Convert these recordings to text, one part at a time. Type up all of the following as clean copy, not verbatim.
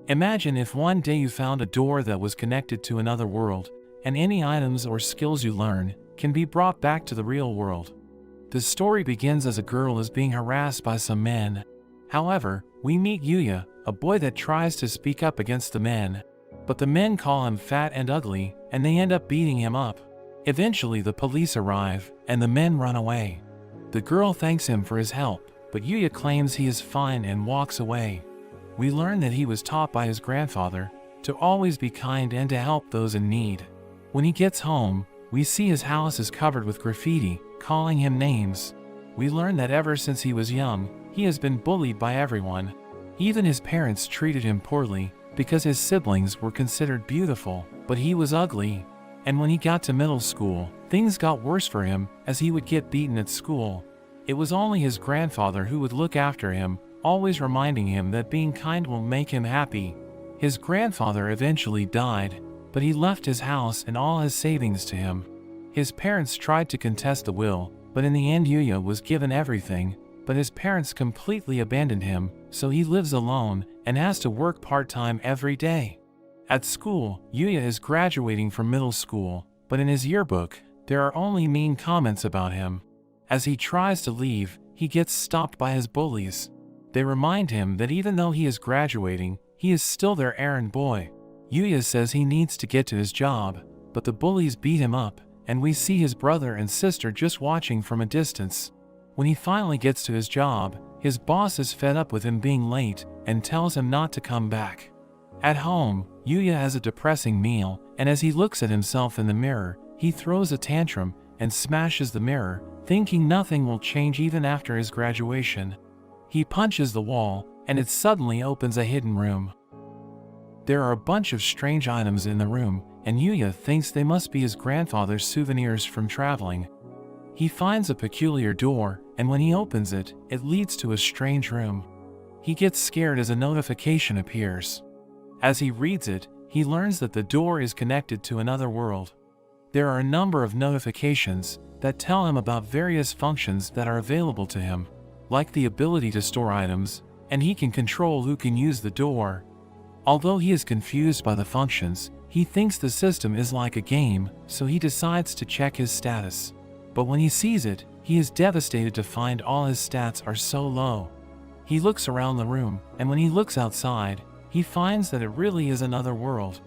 Imagine if one day you found a door that was connected to another world, and any items or skills you learn can be brought back to the real world. The story begins as a girl is being harassed by some men. However, we meet Yuya, a boy that tries to speak up against the men. But the men call him fat and ugly, and they end up beating him up. Eventually the police arrive, and the men run away. The girl thanks him for his help, but Yuya claims he is fine and walks away. We learn that he was taught by his grandfather to always be kind and to help those in need. When he gets home, we see his house is covered with graffiti, calling him names. We learn that ever since he was young, he has been bullied by everyone. Even his parents treated him poorly because his siblings were considered beautiful, but he was ugly. And when he got to middle school, things got worse for him as he would get beaten at school. It was only his grandfather who would look after him, always reminding him that being kind will make him happy. His grandfather eventually died, but he left his house and all his savings to him. His parents tried to contest the will, but in the end Yuya was given everything, but his parents completely abandoned him, so he lives alone and has to work part-time every day. At school, Yuya is graduating from middle school, but in his yearbook, there are only mean comments about him. As he tries to leave, he gets stopped by his bullies. They remind him that even though he is graduating, he is still their errand boy. Yuya says he needs to get to his job, but the bullies beat him up, and we see his brother and sister just watching from a distance. When he finally gets to his job, his boss is fed up with him being late and tells him not to come back. At home, Yuya has a depressing meal, and as he looks at himself in the mirror, he throws a tantrum and smashes the mirror, thinking nothing will change even after his graduation. He punches the wall, and it suddenly opens a hidden room. There are a bunch of strange items in the room, and Yuya thinks they must be his grandfather's souvenirs from traveling. He finds a peculiar door, and when he opens it, it leads to a strange room. He gets scared as a notification appears. As he reads it, he learns that the door is connected to another world. There are a number of notifications that tell him about various functions that are available to him, like the ability to store items, and he can control who can use the door. Although he is confused by the functions, he thinks the system is like a game, so he decides to check his status. But when he sees it, he is devastated to find all his stats are so low. He looks around the room, and when he looks outside, he finds that it really is another world.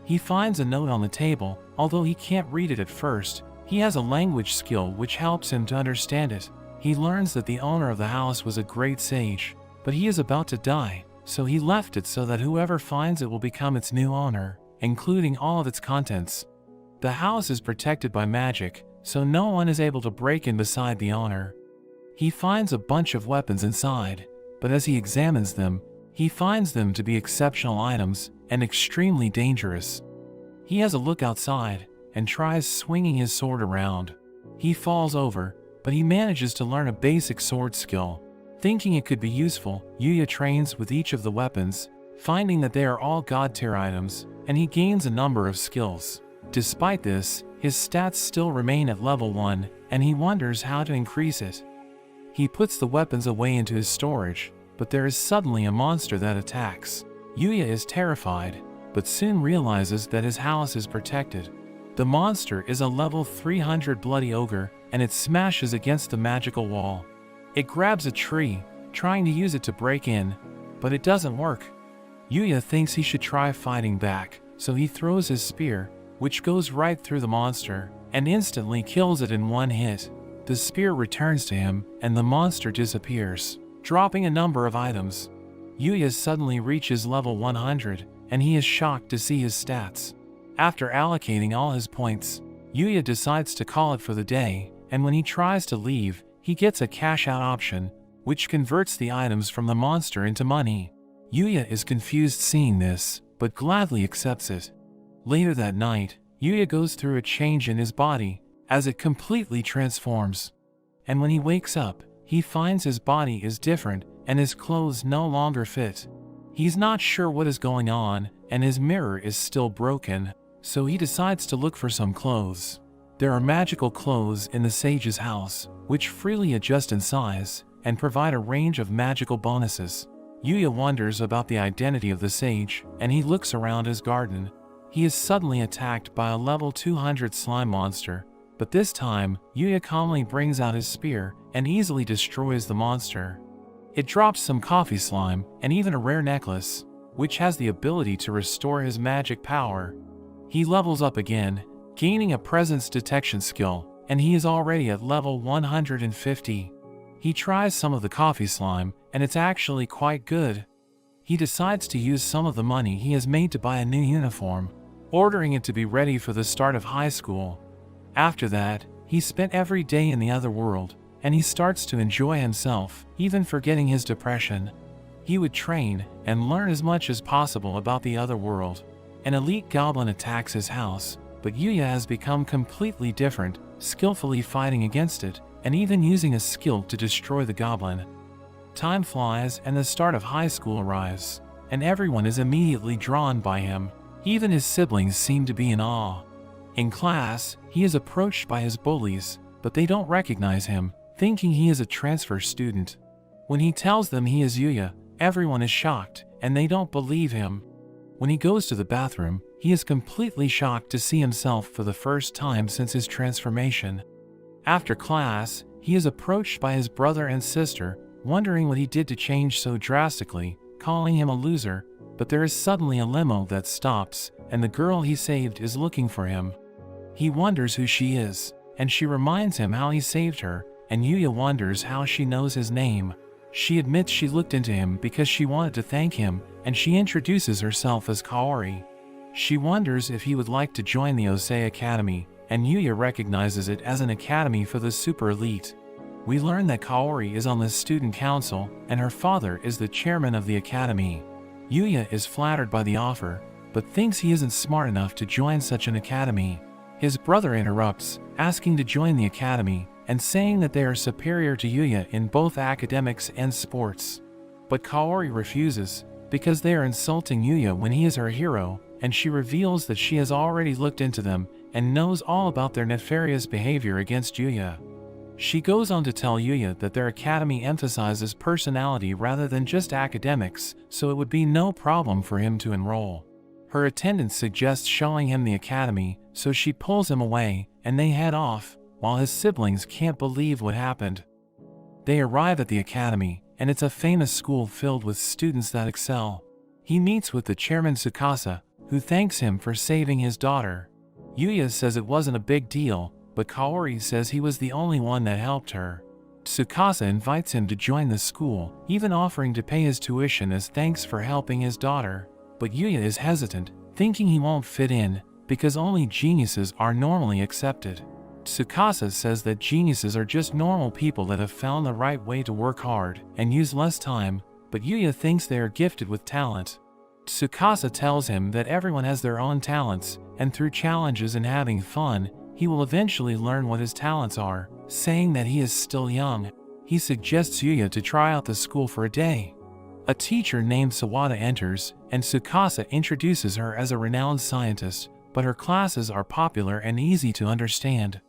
He finds a note on the table, although he can't read it at first. He has a language skill which helps him to understand it. He learns that the owner of the house was a great sage, but he is about to die, so he left it so that whoever finds it will become its new owner, including all of its contents. The house is protected by magic, so no one is able to break in beside the owner. He finds a bunch of weapons inside, but as he examines them, he finds them to be exceptional items and extremely dangerous. He has a look outside and tries swinging his sword around. He falls over, but he manages to learn a basic sword skill. Thinking it could be useful, Yuya trains with each of the weapons, finding that they are all god-tier items, and he gains a number of skills. Despite this, his stats still remain at level 1, and he wonders how to increase it. He puts the weapons away into his storage, but there is suddenly a monster that attacks. Yuya is terrified, but soon realizes that his house is protected. The monster is a level 300 bloody ogre, and it smashes against the magical wall. It grabs a tree, trying to use it to break in, but it doesn't work. Yuya thinks he should try fighting back, so he throws his spear, which goes right through the monster, and instantly kills it in one hit. The spear returns to him, and the monster disappears, dropping a number of items. Yuya suddenly reaches level 100, and he is shocked to see his stats. After allocating all his points, Yuya decides to call it for the day, and when he tries to leave, he gets a cash-out option, which converts the items from the monster into money. Yuya is confused seeing this, but gladly accepts it. Later that night, Yuya goes through a change in his body, as it completely transforms. And when he wakes up, he finds his body is different, and his clothes no longer fit. He's not sure what is going on, and his mirror is still broken, so he decides to look for some clothes. There are magical clothes in the sage's house, which freely adjust in size, and provide a range of magical bonuses. Yuya wonders about the identity of the sage, and he looks around his garden. He is suddenly attacked by a level 200 slime monster, but this time, Yuya calmly brings out his spear and easily destroys the monster. It drops some coffee slime and even a rare necklace, which has the ability to restore his magic power. He levels up again, gaining a presence detection skill, and he is already at level 150. He tries some of the coffee slime, and it's actually quite good. He decides to use some of the money he has made to buy a new uniform, ordering it to be ready for the start of high school. After that, he spent every day in the other world, and he starts to enjoy himself, even forgetting his depression. He would train and learn as much as possible about the other world. An elite goblin attacks his house, but Yuya has become completely different, skillfully fighting against it, and even using a skill to destroy the goblin. Time flies and the start of high school arrives, and everyone is immediately drawn by him. Even his siblings seem to be in awe. In class, he is approached by his bullies, but they don't recognize him, thinking he is a transfer student. When he tells them he is Yuya, everyone is shocked, and they don't believe him. When he goes to the bathroom, he is completely shocked to see himself for the first time since his transformation. After class, he is approached by his brother and sister, wondering what he did to change so drastically, calling him a loser, but there is suddenly a limo that stops, and the girl he saved is looking for him. He wonders who she is, and she reminds him how he saved her, and Yuya wonders how she knows his name. She admits she looked into him because she wanted to thank him, and she introduces herself as Kaori. She wonders if he would like to join the Osei Academy, and Yuya recognizes it as an academy for the super elite. We learn that Kaori is on the student council, and her father is the chairman of the academy. Yuya is flattered by the offer, but thinks he isn't smart enough to join such an academy. His brother interrupts, asking to join the academy, and saying that they are superior to Yuya in both academics and sports. But Kaori refuses, because they are insulting Yuya when he is her hero, and she reveals that she has already looked into them and knows all about their nefarious behavior against Yuya. She goes on to tell Yuya that their academy emphasizes personality rather than just academics, so it would be no problem for him to enroll. Her attendant suggests showing him the academy, so she pulls him away, and they head off, while his siblings can't believe what happened. They arrive at the academy, and it's a famous school filled with students that excel. He meets with the chairman Tsukasa, who thanks him for saving his daughter. Yuya says it wasn't a big deal, but Kaori says he was the only one that helped her. Tsukasa invites him to join the school, even offering to pay his tuition as thanks for helping his daughter. But Yuya is hesitant, thinking he won't fit in, because only geniuses are normally accepted. Tsukasa says that geniuses are just normal people that have found the right way to work hard and use less time, but Yuya thinks they are gifted with talent. Tsukasa tells him that everyone has their own talents, and through challenges and having fun, he will eventually learn what his talents are, saying that he is still young. He suggests Yuya to try out the school for a day. A teacher named Sawada enters, and Tsukasa introduces her as a renowned scientist, but her classes are popular and easy to understand.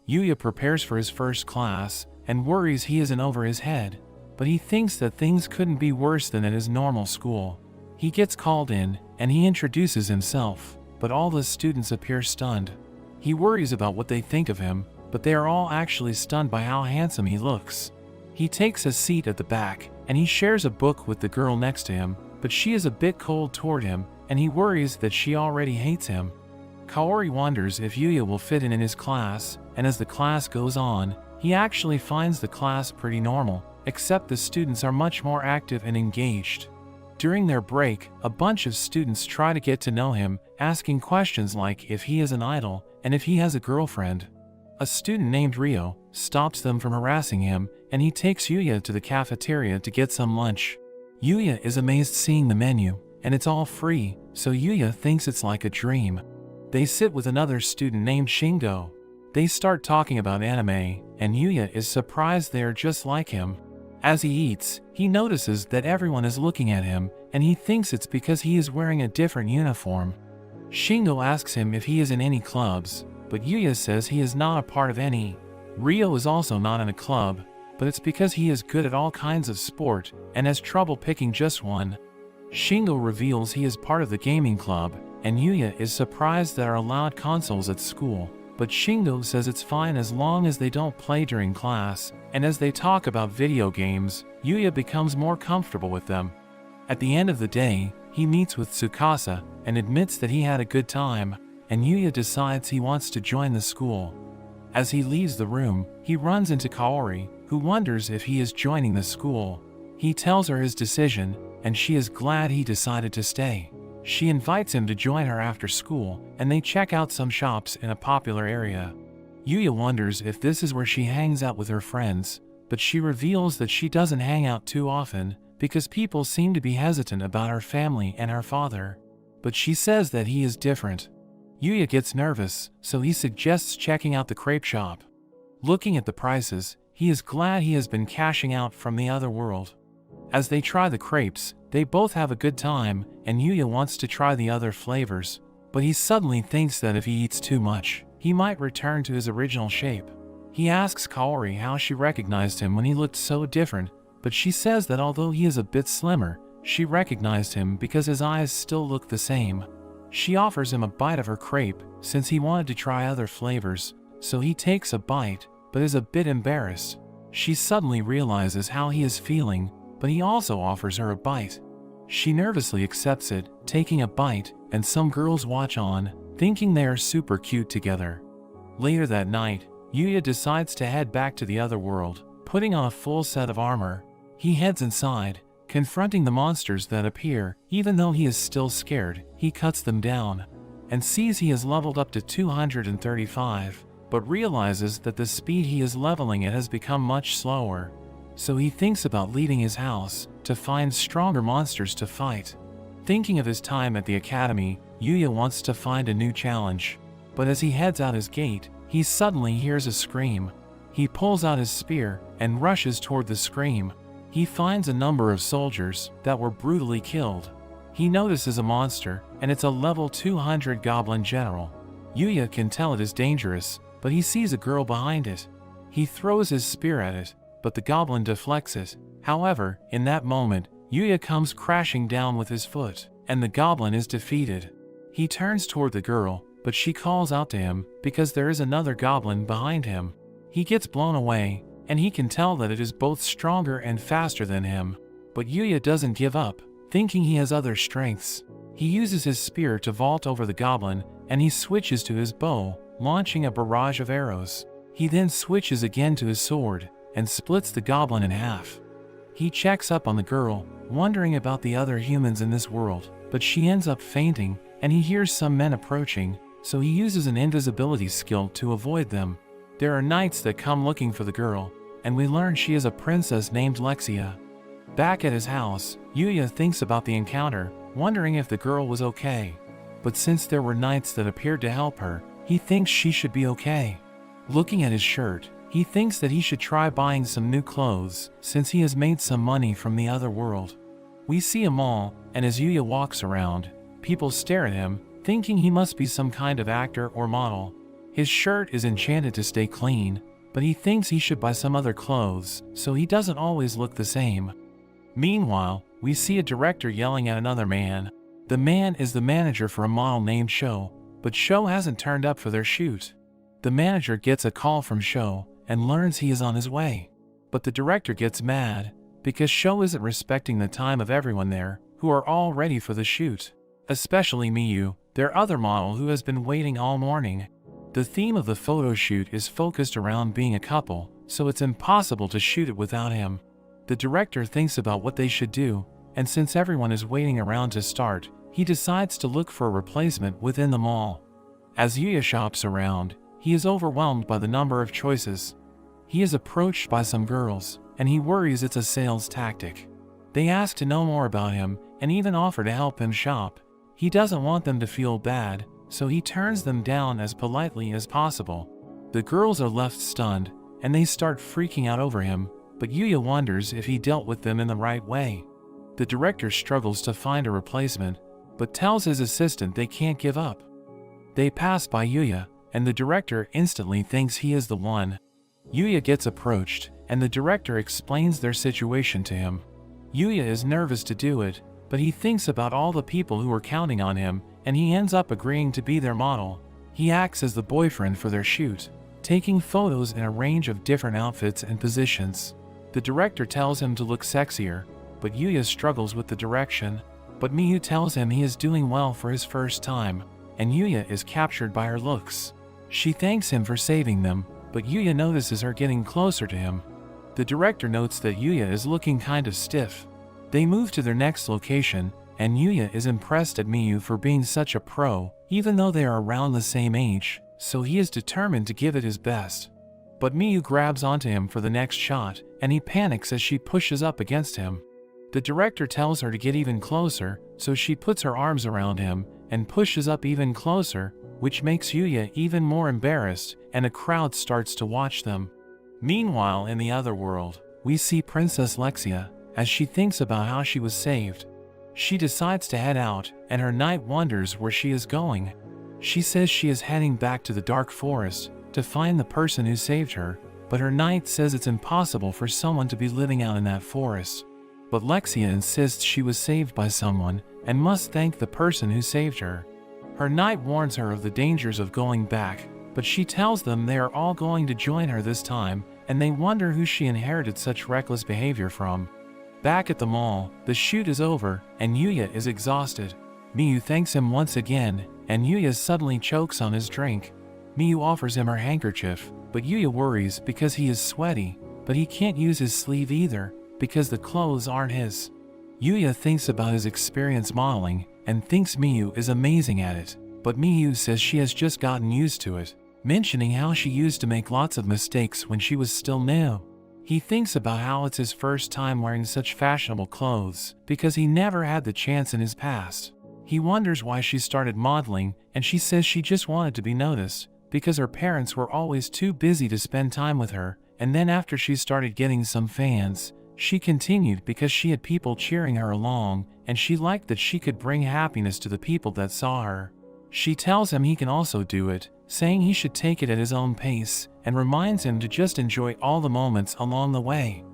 Yuya prepares for his first class, and worries he isn't over his head, but he thinks that things couldn't be worse than at his normal school. He gets called in, and he introduces himself, but all the students appear stunned. He worries about what they think of him, but they are all actually stunned by how handsome he looks. He takes a seat at the back, and he shares a book with the girl next to him, but she is a bit cold toward him, and he worries that she already hates him. Kaori wonders if Yuya will fit in his class, and as the class goes on, he actually finds the class pretty normal, except the students are much more active and engaged. During their break, a bunch of students try to get to know him, asking questions like if he is an idol and if he has a girlfriend. A student named Rio stops them from harassing him, and he takes Yuya to the cafeteria to get some lunch. Yuya is amazed seeing the menu, and it's all free, so Yuya thinks it's like a dream. They sit with another student named Shingo. They start talking about anime, and Yuya is surprised they are just like him. As he eats, he notices that everyone is looking at him, and he thinks it's because he is wearing a different uniform. Shingo asks him if he is in any clubs, but Yuya says he is not a part of any. Rio is also not in a club. but it's because he is good at all kinds of sport and has trouble picking just one. Shingo reveals he is part of the gaming club, and Yuya is surprised there are allowed consoles at school, but Shingo says it's fine as long as they don't play during class, and as they talk about video games, Yuya becomes more comfortable with them. At the end of the day, he meets with Tsukasa and admits that he had a good time, and Yuya decides he wants to join the school. As he leaves the room, he runs into Kaori, who wonders if he is joining the school. He tells her his decision, and she is glad he decided to stay. She invites him to join her after school, and they check out some shops in a popular area. Yuya wonders if this is where she hangs out with her friends, but she reveals that she doesn't hang out too often because people seem to be hesitant about her family and her father. But she says that he is different. Yuya gets nervous, so he suggests checking out the crepe shop. Looking at the prices, he is glad he has been cashing out from the other world. As they try the crepes, they both have a good time, and Yuya wants to try the other flavors, but he suddenly thinks that if he eats too much, he might return to his original shape. He asks Kaori how she recognized him when he looked so different, but she says that although he is a bit slimmer, she recognized him because his eyes still look the same. She offers him a bite of her crepe since he wanted to try other flavors, so he takes a bite, but is a bit embarrassed. She suddenly realizes how he is feeling, but he also offers her a bite. She nervously accepts it, taking a bite, and some girls watch on, thinking they are super cute together. Later that night, Yuya decides to head back to the other world, putting on a full set of armor. He heads inside, confronting the monsters that appear. Even though he is still scared, he cuts them down, and sees he has leveled up to 235, but realizes that the speed he is leveling at has become much slower. So he thinks about leaving his house to find stronger monsters to fight. Thinking of his time at the academy, Yuya wants to find a new challenge. But as he heads out his gate, he suddenly hears a scream. He pulls out his spear and rushes toward the scream. He finds a number of soldiers that were brutally killed. He notices a monster, and it's a level 200 goblin general. Yuya can tell it is dangerous, but he sees a girl behind it. He throws his spear at it, but the goblin deflects it. However, in that moment, Yuya comes crashing down with his foot, and the goblin is defeated. He turns toward the girl, but she calls out to him because there is another goblin behind him. He gets blown away, and he can tell that it is both stronger and faster than him. But Yuya doesn't give up, thinking he has other strengths. He uses his spear to vault over the goblin, and he switches to his bow, launching a barrage of arrows. He then switches again to his sword, and splits the goblin in half. He checks up on the girl, wondering about the other humans in this world, but she ends up fainting, and he hears some men approaching, so he uses an invisibility skill to avoid them. There are knights that come looking for the girl, and we learn she is a princess named Lexia. Back at his house, Yuya thinks about the encounter, wondering if the girl was okay. But since there were knights that appeared to help her, he thinks she should be okay. Looking at his shirt, he thinks that he should try buying some new clothes, since he has made some money from the other world. We see a mall, and as Yuya walks around, people stare at him, thinking he must be some kind of actor or model. His shirt is enchanted to stay clean, but he thinks he should buy some other clothes, so he doesn't always look the same. Meanwhile, we see a director yelling at another man. The man is the manager for a model named Sho, but Sho hasn't turned up for their shoot. The manager gets a call from Sho and learns he is on his way. But the director gets mad because Sho isn't respecting the time of everyone there who are all ready for the shoot. Especially Miyu, their other model who has been waiting all morning. The theme of the photo shoot is focused around being a couple, so it's impossible to shoot it without him. The director thinks about what they should do, and since everyone is waiting around to start, he decides to look for a replacement within the mall. As Yuya shops around, he is overwhelmed by the number of choices. He is approached by some girls, and he worries it's a sales tactic. They ask to know more about him, and even offer to help him shop. He doesn't want them to feel bad, so he turns them down as politely as possible. The girls are left stunned, and they start freaking out over him, but Yuya wonders if he dealt with them in the right way. The director struggles to find a replacement, but tells his assistant they can't give up. They pass by Yuya, and the director instantly thinks he is the one. Yuya gets approached, and the director explains their situation to him. Yuya is nervous to do it, but he thinks about all the people who are counting on him, and he ends up agreeing to be their model. He acts as the boyfriend for their shoot, taking photos in a range of different outfits and positions. The director tells him to look sexier, but Yuya struggles with the direction. But Miyu tells him he is doing well for his first time, and Yuya is captured by her looks. She thanks him for saving them, but Yuya notices her getting closer to him. The director notes that Yuya is looking kind of stiff. They move to their next location, and Yuya is impressed at Miyu for being such a pro, even though they are around the same age, so he is determined to give it his best. But Miyu grabs onto him for the next shot, and he panics as she pushes up against him. The director tells her to get even closer, so she puts her arms around him and pushes up even closer, which makes Yuya even more embarrassed, and a crowd starts to watch them. Meanwhile, in the other world, we see Princess Lexia as she thinks about how she was saved. She decides to head out, and her knight wonders where she is going. She says she is heading back to the dark forest to find the person who saved her, but her knight says it's impossible for someone to be living out in that forest. But Lexia insists she was saved by someone and must thank the person who saved her. Her knight warns her of the dangers of going back, but she tells them they are all going to join her this time, and they wonder who she inherited such reckless behavior from. Back at the mall, the shoot is over, and Yuya is exhausted. Miyu thanks him once again, and Yuya suddenly chokes on his drink. Miyu offers him her handkerchief, but Yuya worries because he is sweaty, but he can't use his sleeve either, because the clothes aren't his. Yuya thinks about his experience modeling, and thinks Miyu is amazing at it, but Miyu says she has just gotten used to it, mentioning how she used to make lots of mistakes when she was still new. He thinks about how it's his first time wearing such fashionable clothes, because he never had the chance in his past. He wonders why she started modeling, and she says she just wanted to be noticed, because her parents were always too busy to spend time with her, and then after she started getting some fans, she continued because she had people cheering her along, and she liked that she could bring happiness to the people that saw her. She tells him he can also do it, saying he should take it at his own pace, and reminds him to just enjoy all the moments along the way.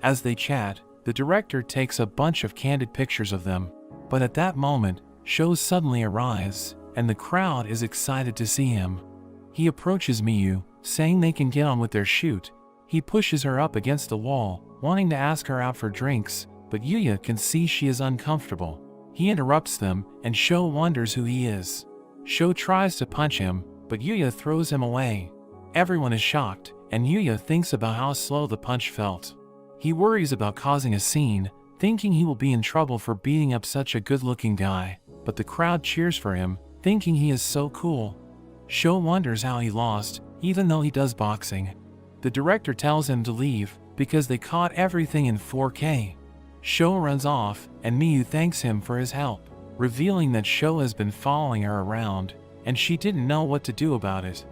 As they chat, the director takes a bunch of candid pictures of them, but at that moment, shows suddenly arise, and the crowd is excited to see him. He approaches Miyu, saying they can get on with their shoot. He pushes her up against the wall, wanting to ask her out for drinks, but Yuya can see she is uncomfortable. He interrupts them, and Sho wonders who he is. Sho tries to punch him, but Yuya throws him away. Everyone is shocked, and Yuya thinks about how slow the punch felt. He worries about causing a scene, thinking he will be in trouble for beating up such a good-looking guy, but the crowd cheers for him, thinking he is so cool. Sho wonders how he lost, even though he does boxing. The director tells him to leave, because they caught everything in 4K. Sho runs off, and Miyu thanks him for his help, revealing that Sho has been following her around, and she didn't know what to do about it.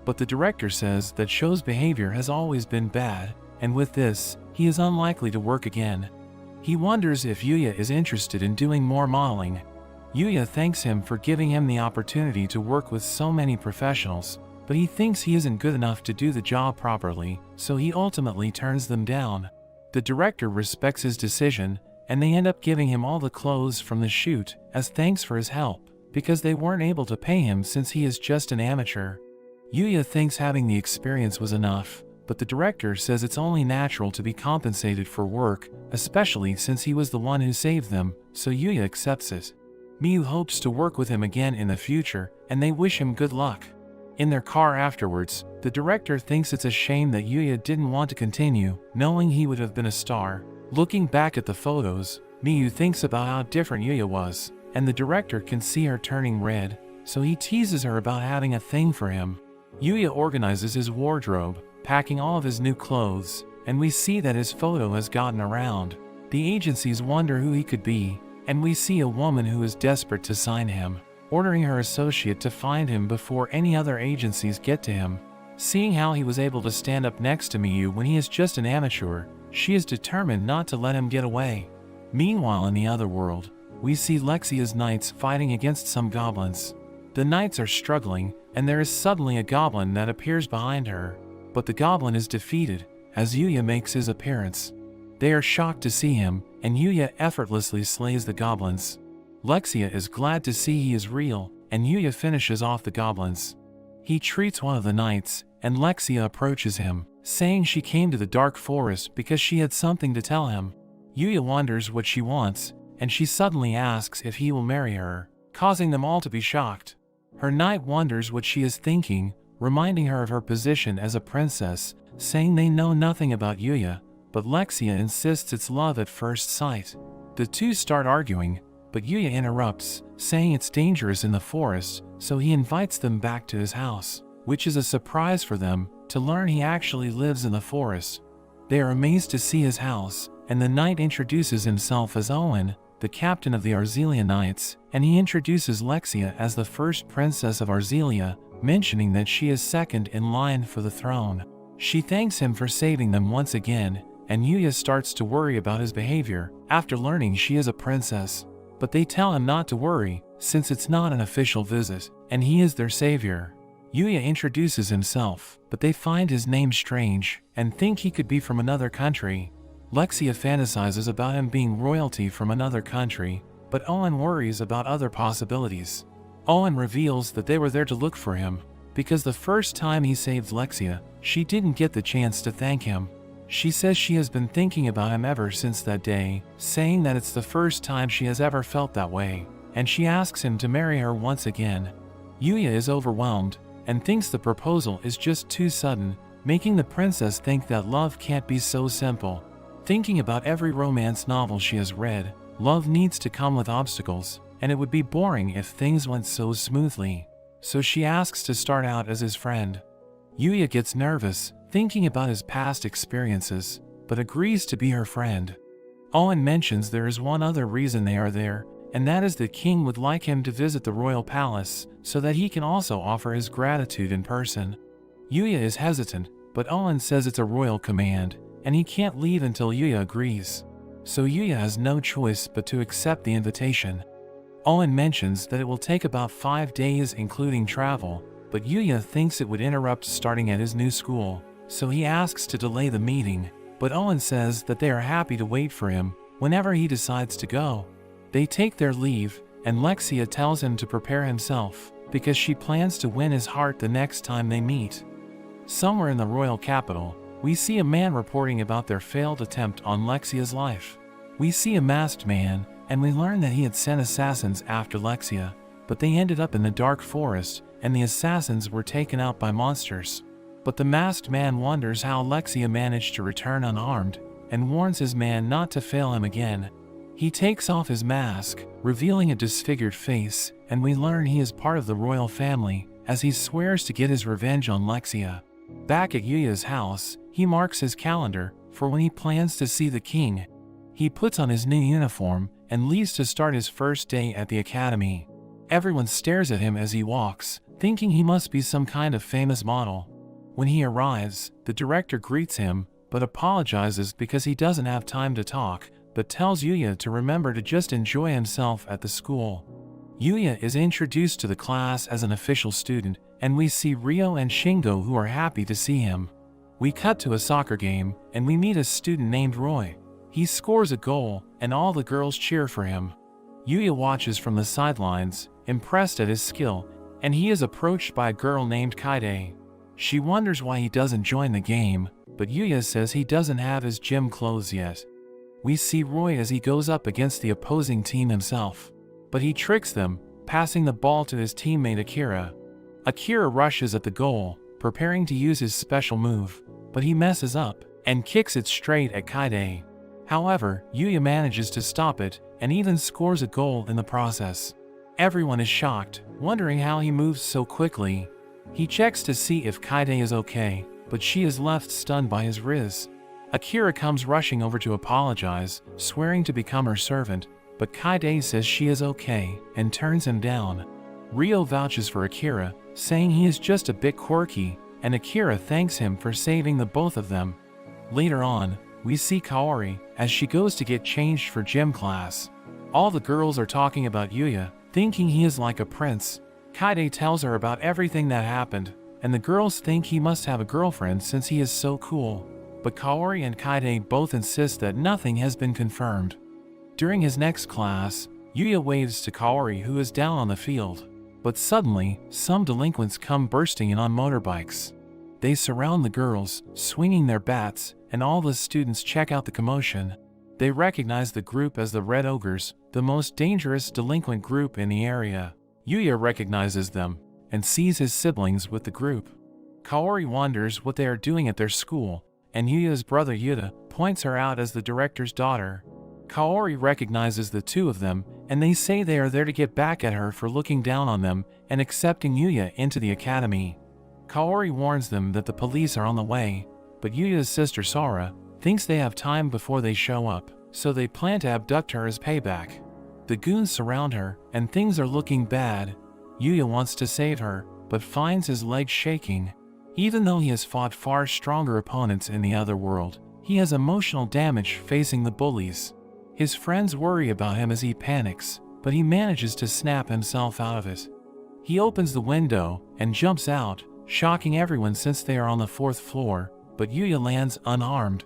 But the director says that Sho's behavior has always been bad, and with this, he is unlikely to work again. He wonders if Yuya is interested in doing more modeling. Yuya thanks him for giving him the opportunity to work with so many professionals, but he thinks he isn't good enough to do the job properly, so he ultimately turns them down. The director respects his decision, and they end up giving him all the clothes from the shoot as thanks for his help, because they weren't able to pay him since he is just an amateur. Yuya thinks having the experience was enough, but the director says it's only natural to be compensated for work, especially since he was the one who saved them, so Yuya accepts it. Miyu hopes to work with him again in the future, and they wish him good luck. In their car afterwards, the director thinks it's a shame that Yuya didn't want to continue, knowing he would have been a star. Looking back at the photos, Miyu thinks about how different Yuya was, and the director can see her turning red, so he teases her about having a thing for him. Yuya organizes his wardrobe, packing all of his new clothes, and we see that his photo has gotten around. The agencies wonder who he could be, and we see a woman who is desperate to sign him, ordering her associate to find him before any other agencies get to him. Seeing how he was able to stand up next to Miyu when he is just an amateur, she is determined not to let him get away. Meanwhile, in the other world, we see Lexia's knights fighting against some goblins. The knights are struggling, and there is suddenly a goblin that appears behind her, but the goblin is defeated, as Yuya makes his appearance. They are shocked to see him, and Yuya effortlessly slays the goblins. Lexia is glad to see he is real, and Yuya finishes off the goblins. He treats one of the knights, and Lexia approaches him, saying she came to the dark forest because she had something to tell him. Yuya wonders what she wants, and she suddenly asks if he will marry her, causing them all to be shocked. Her knight wonders what she is thinking, reminding her of her position as a princess, saying they know nothing about Yuya, but Lexia insists it's love at first sight. The two start arguing, but Yuya interrupts, saying it's dangerous in the forest, so he invites them back to his house, which is a surprise for them, to learn he actually lives in the forest. They are amazed to see his house, and the knight introduces himself as Owen, the captain of the Arzelia Knights, and he introduces Lexia as the first princess of Arzelia, mentioning that she is second in line for the throne. She thanks him for saving them once again, and Yuya starts to worry about his behavior after learning she is a princess. But they tell him not to worry, since it's not an official visit, and he is their savior. Yuya introduces himself, but they find his name strange, and think he could be from another country. Lexia fantasizes about him being royalty from another country, but Owen worries about other possibilities. Owen reveals that they were there to look for him, because the first time he saved Lexia, she didn't get the chance to thank him. She says she has been thinking about him ever since that day, saying that it's the first time she has ever felt that way, and she asks him to marry her once again. Yuya is overwhelmed, and thinks the proposal is just too sudden, making the princess think that love can't be so simple. Thinking about every romance novel she has read, love needs to come with obstacles, and it would be boring if things went so smoothly. So she asks to start out as his friend. Yuya gets nervous, thinking about his past experiences, but agrees to be her friend. Owen mentions there is one other reason they are there, and that is the king would like him to visit the royal palace, so that he can also offer his gratitude in person. Yuya is hesitant, but Owen says it's a royal command, and he can't leave until Yuya agrees. So Yuya has no choice but to accept the invitation. Owen mentions that it will take about 5 days including travel, but Yuya thinks it would interrupt starting at his new school, so he asks to delay the meeting, but Owen says that they are happy to wait for him whenever he decides to go. They take their leave, and Lexia tells him to prepare himself, because she plans to win his heart the next time they meet. Somewhere in the royal capital, we see a man reporting about their failed attempt on Lexia's life. We see a masked man, and we learn that he had sent assassins after Lexia, but they ended up in the dark forest, and the assassins were taken out by monsters. But the masked man wonders how Lexia managed to return unharmed, and warns his man not to fail him again. He takes off his mask, revealing a disfigured face, and we learn he is part of the royal family, as he swears to get his revenge on Lexia. Back at Yuya's house, he marks his calendar for when he plans to see the king. He puts on his new uniform and leaves to start his first day at the academy. Everyone stares at him as he walks, thinking he must be some kind of famous model. When he arrives, the director greets him, but apologizes because he doesn't have time to talk, but tells Yuya to remember to just enjoy himself at the school. Yuya is introduced to the class as an official student, and we see Ryo and Shingo who are happy to see him. We cut to a soccer game, and we meet a student named Roy. He scores a goal, and all the girls cheer for him. Yuya watches from the sidelines, impressed at his skill, and he is approached by a girl named Kaide. She wonders why he doesn't join the game, but Yuya says he doesn't have his gym clothes yet. We see Roy as he goes up against the opposing team himself, but he tricks them, passing the ball to his teammate Akira. Akira rushes at the goal, preparing to use his special move, but he messes up and kicks it straight at Kaide. However, Yuya manages to stop it and even scores a goal in the process. Everyone is shocked, wondering how he moves so quickly. He checks to see if Kaide is okay, but she is left stunned by his riz. Akira comes rushing over to apologize, swearing to become her servant, but Kaide says she is okay and turns him down. Ryo vouches for Akira, saying he is just a bit quirky, and Akira thanks him for saving the both of them. Later on, we see Kaori as she goes to get changed for gym class. All the girls are talking about Yuya, thinking he is like a prince. Kaide tells her about everything that happened, and the girls think he must have a girlfriend since he is so cool. but Kaori and Kaide both insist that nothing has been confirmed. During his next class, Yuya waves to Kaori, who is down on the field. But suddenly, some delinquents come bursting in on motorbikes. They surround the girls, swinging their bats, and all the students check out the commotion. They recognize the group as the Red Ogres, the most dangerous delinquent group in the area. Yuya recognizes them, and sees his siblings with the group. Kaori wonders what they are doing at their school, and Yuya's brother Yuta points her out as the director's daughter. Kaori recognizes the two of them, and they say they are there to get back at her for looking down on them and accepting Yuya into the academy. Kaori warns them that the police are on the way, but Yuya's sister Sora thinks they have time before they show up, so they plan to abduct her as payback. The goons surround her, and things are looking bad. Yuya wants to save her, but finds his legs shaking. Even though he has fought far stronger opponents in the other world, he has emotional damage facing the bullies. His friends worry about him as he panics, but he manages to snap himself out of it. He opens the window and jumps out, shocking everyone since they are on the 4th floor, but Yuya lands unarmed.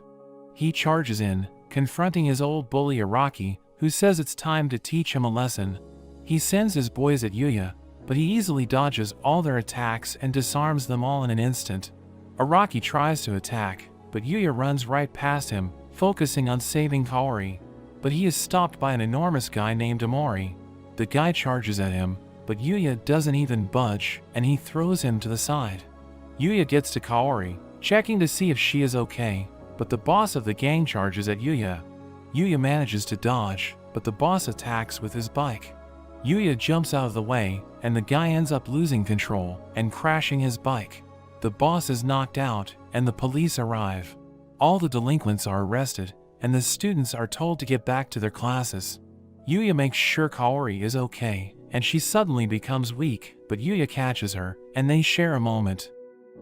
He charges in, confronting his old bully Araki, who says it's time to teach him a lesson. He sends his boys at Yuya, but he easily dodges all their attacks and disarms them all in an instant. Araki tries to attack, but Yuya runs right past him, focusing on saving Kaori. But he is stopped by an enormous guy named Amori. The guy charges at him, but Yuya doesn't even budge, and he throws him to the side. Yuya gets to Kaori, checking to see if she is okay, but the boss of the gang charges at Yuya. Yuya manages to dodge, but the boss attacks with his bike. Yuya jumps out of the way, and the guy ends up losing control and crashing his bike. The boss is knocked out, and the police arrive. All the delinquents are arrested, and the students are told to get back to their classes. Yuya makes sure Kaori is okay, and she suddenly becomes weak, but Yuya catches her, and they share a moment.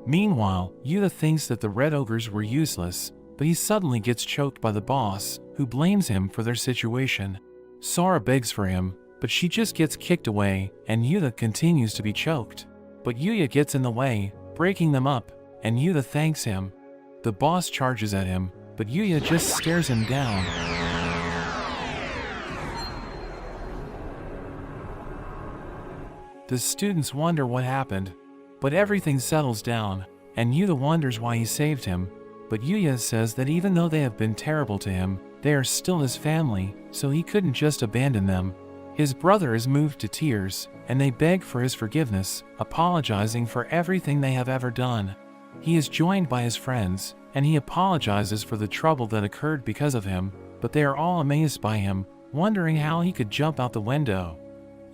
Meanwhile, Yuya thinks that the Red Ogres were useless, but he suddenly gets choked by the boss, who blames him for their situation. Sora begs for him, but she just gets kicked away, and Yuya continues to be choked. But Yuya gets in the way, breaking them up, and Yuya thanks him. The boss charges at him, but Yuya just stares him down. The students wonder what happened, but everything settles down, and Yuya wonders why he saved him. But Yuya says that even though they have been terrible to him, they are still his family, so he couldn't just abandon them. His brother is moved to tears, and they beg for his forgiveness, apologizing for everything they have ever done. He is joined by his friends, and he apologizes for the trouble that occurred because of him, but they are all amazed by him, wondering how he could jump out the window.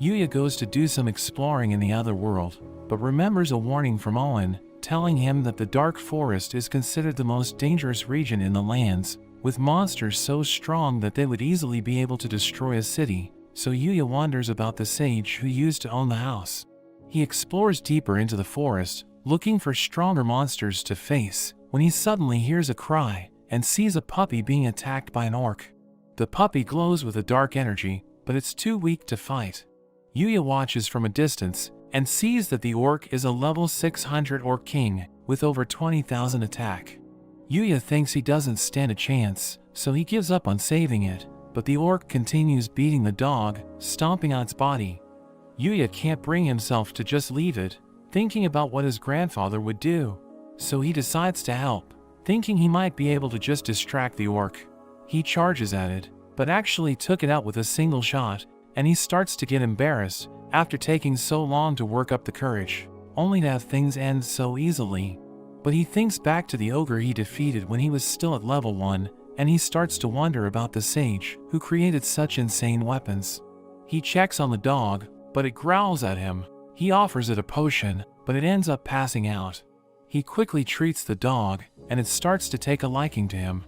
Yuya goes to do some exploring in the other world, but remembers a warning from Owen, telling him that the Dark Forest is considered the most dangerous region in the lands, with monsters so strong that they would easily be able to destroy a city, so Yuya wonders about the sage who used to own the house. He explores deeper into the forest, looking for stronger monsters to face, when he suddenly hears a cry, and sees a puppy being attacked by an orc. The puppy glows with a dark energy, but it's too weak to fight. Yuya watches from a distance, and sees that the orc is a level 600 orc king, with over 20,000 attack. Yuya thinks he doesn't stand a chance, so he gives up on saving it, but the orc continues beating the dog, stomping on its body. Yuya can't bring himself to just leave it, thinking about what his grandfather would do. So he decides to help, thinking he might be able to just distract the orc. He charges at it, but actually took it out with a single shot, and he starts to get embarrassed after taking so long to work up the courage, only to have things end so easily. But he thinks back to the ogre he defeated when he was still at level 1, and he starts to wonder about the sage who created such insane weapons. He checks on the dog, but it growls at him. He offers it a potion, but it ends up passing out. He quickly treats the dog, and it starts to take a liking to him.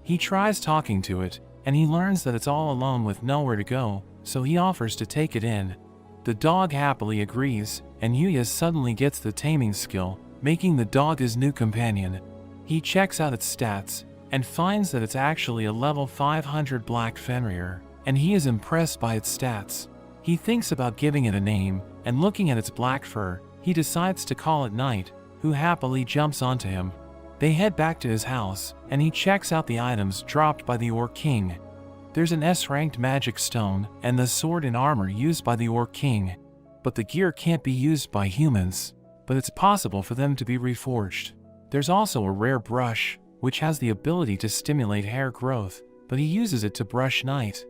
He tries talking to it, and he learns that it's all alone with nowhere to go, so he offers to take it in. The dog happily agrees, and Yuya suddenly gets the taming skill, making the dog his new companion. He checks out its stats, and finds that it's actually a level 500 black Fenrir, and he is impressed by its stats. He thinks about giving it a name, and looking at its black fur, he decides to call it Knight, who happily jumps onto him. They head back to his house, and he checks out the items dropped by the Orc King. There's an S-ranked magic stone and the sword and armor used by the Orc King. But the gear can't be used by humans, but it's possible for them to be reforged. There's also a rare brush, which has the ability to stimulate hair growth, but he uses it to brush Knight.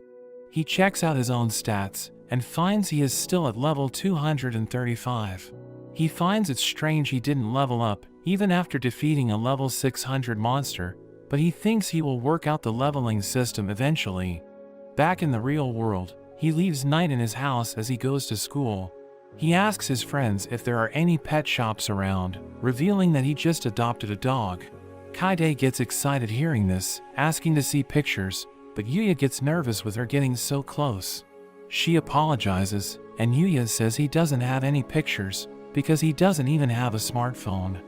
He checks out his own stats, and finds he is still at level 235. He finds it strange he didn't level up, even after defeating a level 600 monster, but he thinks he will work out the leveling system eventually. Back in the real world, he leaves Knight in his house as he goes to school. He asks his friends if there are any pet shops around, revealing that he just adopted a dog. Kaide gets excited hearing this, asking to see pictures, but Yuya gets nervous with her getting so close. She apologizes, and Yuya says he doesn't have any pictures, because he doesn't even have a smartphone.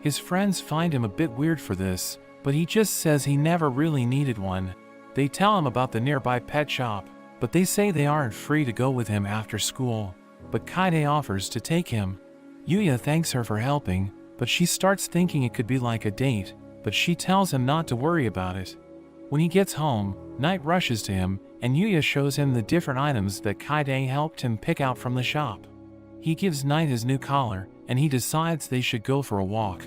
His friends find him a bit weird for this, but he just says he never really needed one. They tell him about the nearby pet shop, but they say they aren't free to go with him after school. But Kaide offers to take him. Yuya thanks her for helping, but she starts thinking it could be like a date, but she tells him not to worry about it. When he gets home, Knight rushes to him, and Yuya shows him the different items that Kaide helped him pick out from the shop. He gives Knight his new collar, and he decides they should go for a walk.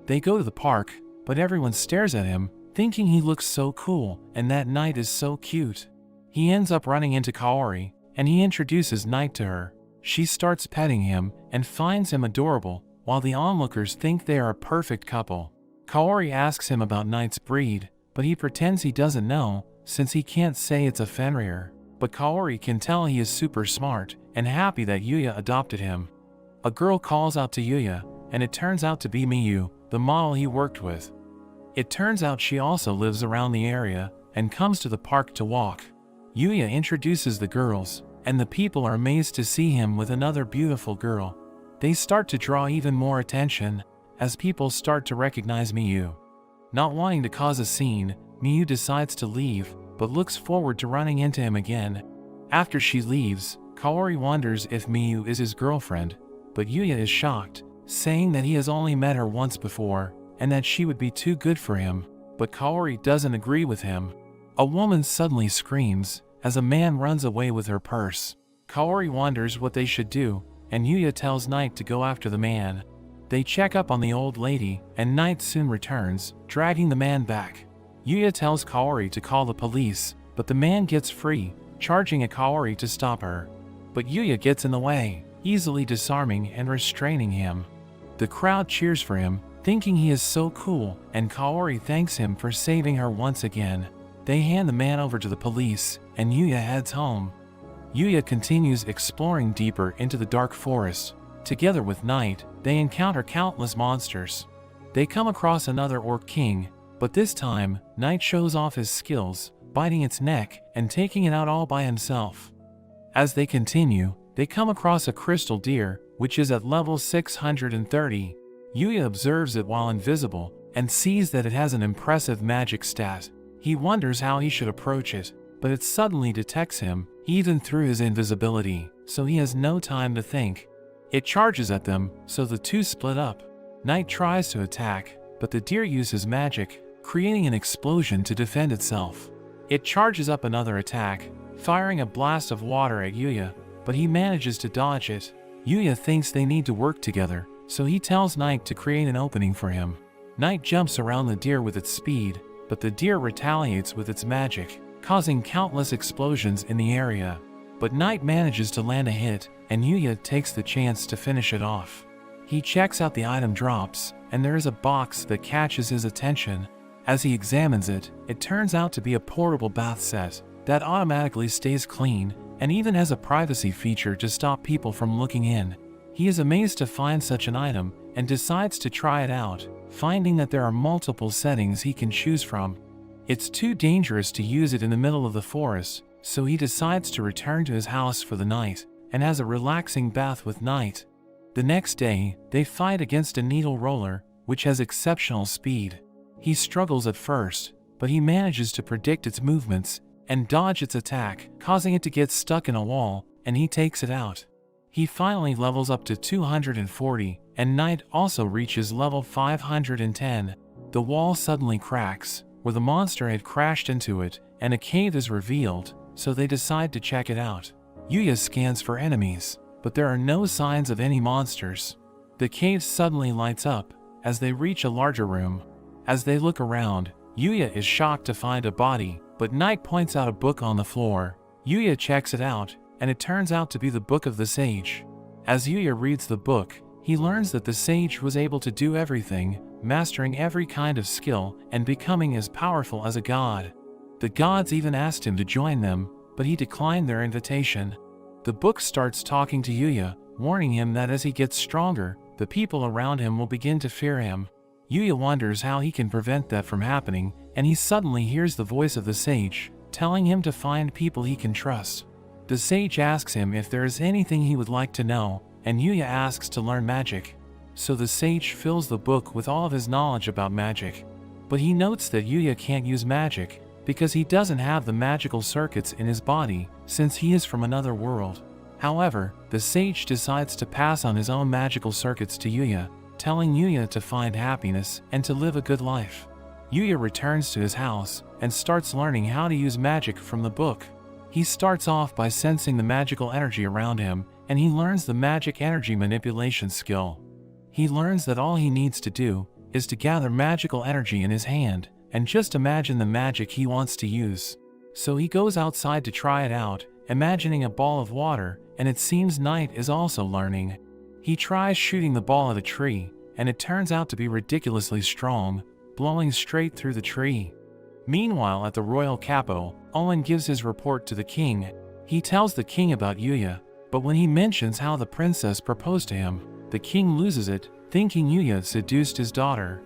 They go to the park, but everyone stares at him, thinking he looks so cool and that Knight is so cute. He ends up running into Kaori, and he introduces Knight to her. She starts petting him and finds him adorable, while the onlookers think they are a perfect couple. Kaori asks him about Knight's breed, but he pretends he doesn't know, since he can't say it's a Fenrir. But Kaori can tell he is super smart and happy that Yuya adopted him. A girl calls out to Yuya, and it turns out to be Miyu, the model he worked with. It turns out she also lives around the area and comes to the park to walk. Yuya introduces the girls, and the people are amazed to see him with another beautiful girl. They start to draw even more attention, as people start to recognize Miyu. Not wanting to cause a scene, Miyu decides to leave, but looks forward to running into him again. After she leaves, Kaori wonders if Miyu is his girlfriend, but Yuya is shocked, saying that he has only met her once before, and that she would be too good for him, but Kaori doesn't agree with him. A woman suddenly screams, as a man runs away with her purse. Kaori wonders what they should do, and Yuya tells Knight to go after the man. They check up on the old lady, and Knight soon returns, dragging the man back. Yuya tells Kaori to call the police, but the man gets free, charging at Kaori to stop her. But Yuya gets in the way, easily disarming and restraining him. The crowd cheers for him, thinking he is so cool, and Kaori thanks him for saving her once again. They hand the man over to the police, and Yuya heads home. Yuya continues exploring deeper into the dark forest. Together with Knight, they encounter countless monsters. They come across another Orc King, but this time, Knight shows off his skills, biting its neck and taking it out all by himself. As they continue, they come across a crystal deer, which is at level 630. Yuya observes it while invisible, and sees that it has an impressive magic stat. He wonders how he should approach it, but it suddenly detects him, even through his invisibility, so he has no time to think. It charges at them, so the two split up. Knight tries to attack, but the deer uses magic, creating an explosion to defend itself. It charges up another attack, firing a blast of water at Yuya, but he manages to dodge it. Yuya thinks they need to work together, so he tells Knight to create an opening for him. Knight jumps around the deer with its speed, but the deer retaliates with its magic, causing countless explosions in the area. But Knight manages to land a hit, and Yuya takes the chance to finish it off. He checks out the item drops, and there is a box that catches his attention. As he examines it, it turns out to be a portable bath set that automatically stays clean and even has a privacy feature to stop people from looking in. He is amazed to find such an item and decides to try it out, finding that there are multiple settings he can choose from. It's too dangerous to use it in the middle of the forest, so he decides to return to his house for the night and has a relaxing bath with Knight. The next day, they fight against a needle roller, which has exceptional speed. He struggles at first, but he manages to predict its movements and dodge its attack, causing it to get stuck in a wall, and he takes it out. He finally levels up to 240, and Knight also reaches level 510. The wall suddenly cracks, where the monster had crashed into it, and a cave is revealed, so they decide to check it out. Yuya scans for enemies, but there are no signs of any monsters. The cave suddenly lights up, as they reach a larger room. As they look around, Yuya is shocked to find a body, but Knight points out a book on the floor. Yuya checks it out, and it turns out to be the Book of the Sage. As Yuya reads the book, he learns that the sage was able to do everything, mastering every kind of skill and becoming as powerful as a god. The gods even asked him to join them, but he declined their invitation. The book starts talking to Yuya, warning him that as he gets stronger, the people around him will begin to fear him. Yuya wonders how he can prevent that from happening, and he suddenly hears the voice of the sage, telling him to find people he can trust. The sage asks him if there is anything he would like to know, and Yuya asks to learn magic. So the sage fills the book with all of his knowledge about magic. But he notes that Yuya can't use magic, because he doesn't have the magical circuits in his body, since he is from another world. However, the sage decides to pass on his own magical circuits to Yuya, telling Yuya to find happiness and to live a good life. Yuya returns to his house and starts learning how to use magic from the book. He starts off by sensing the magical energy around him, and he learns the magic energy manipulation skill. He learns that all he needs to do is to gather magical energy in his hand and just imagine the magic he wants to use. So he goes outside to try it out, imagining a ball of water, and it seems Knight is also learning. He tries shooting the ball at a tree, and it turns out to be ridiculously strong, blowing straight through the tree. Meanwhile, at the royal capital, Owen gives his report to the king. He tells the king about Yuya, but when he mentions how the princess proposed to him, the king loses it, thinking Yuya seduced his daughter.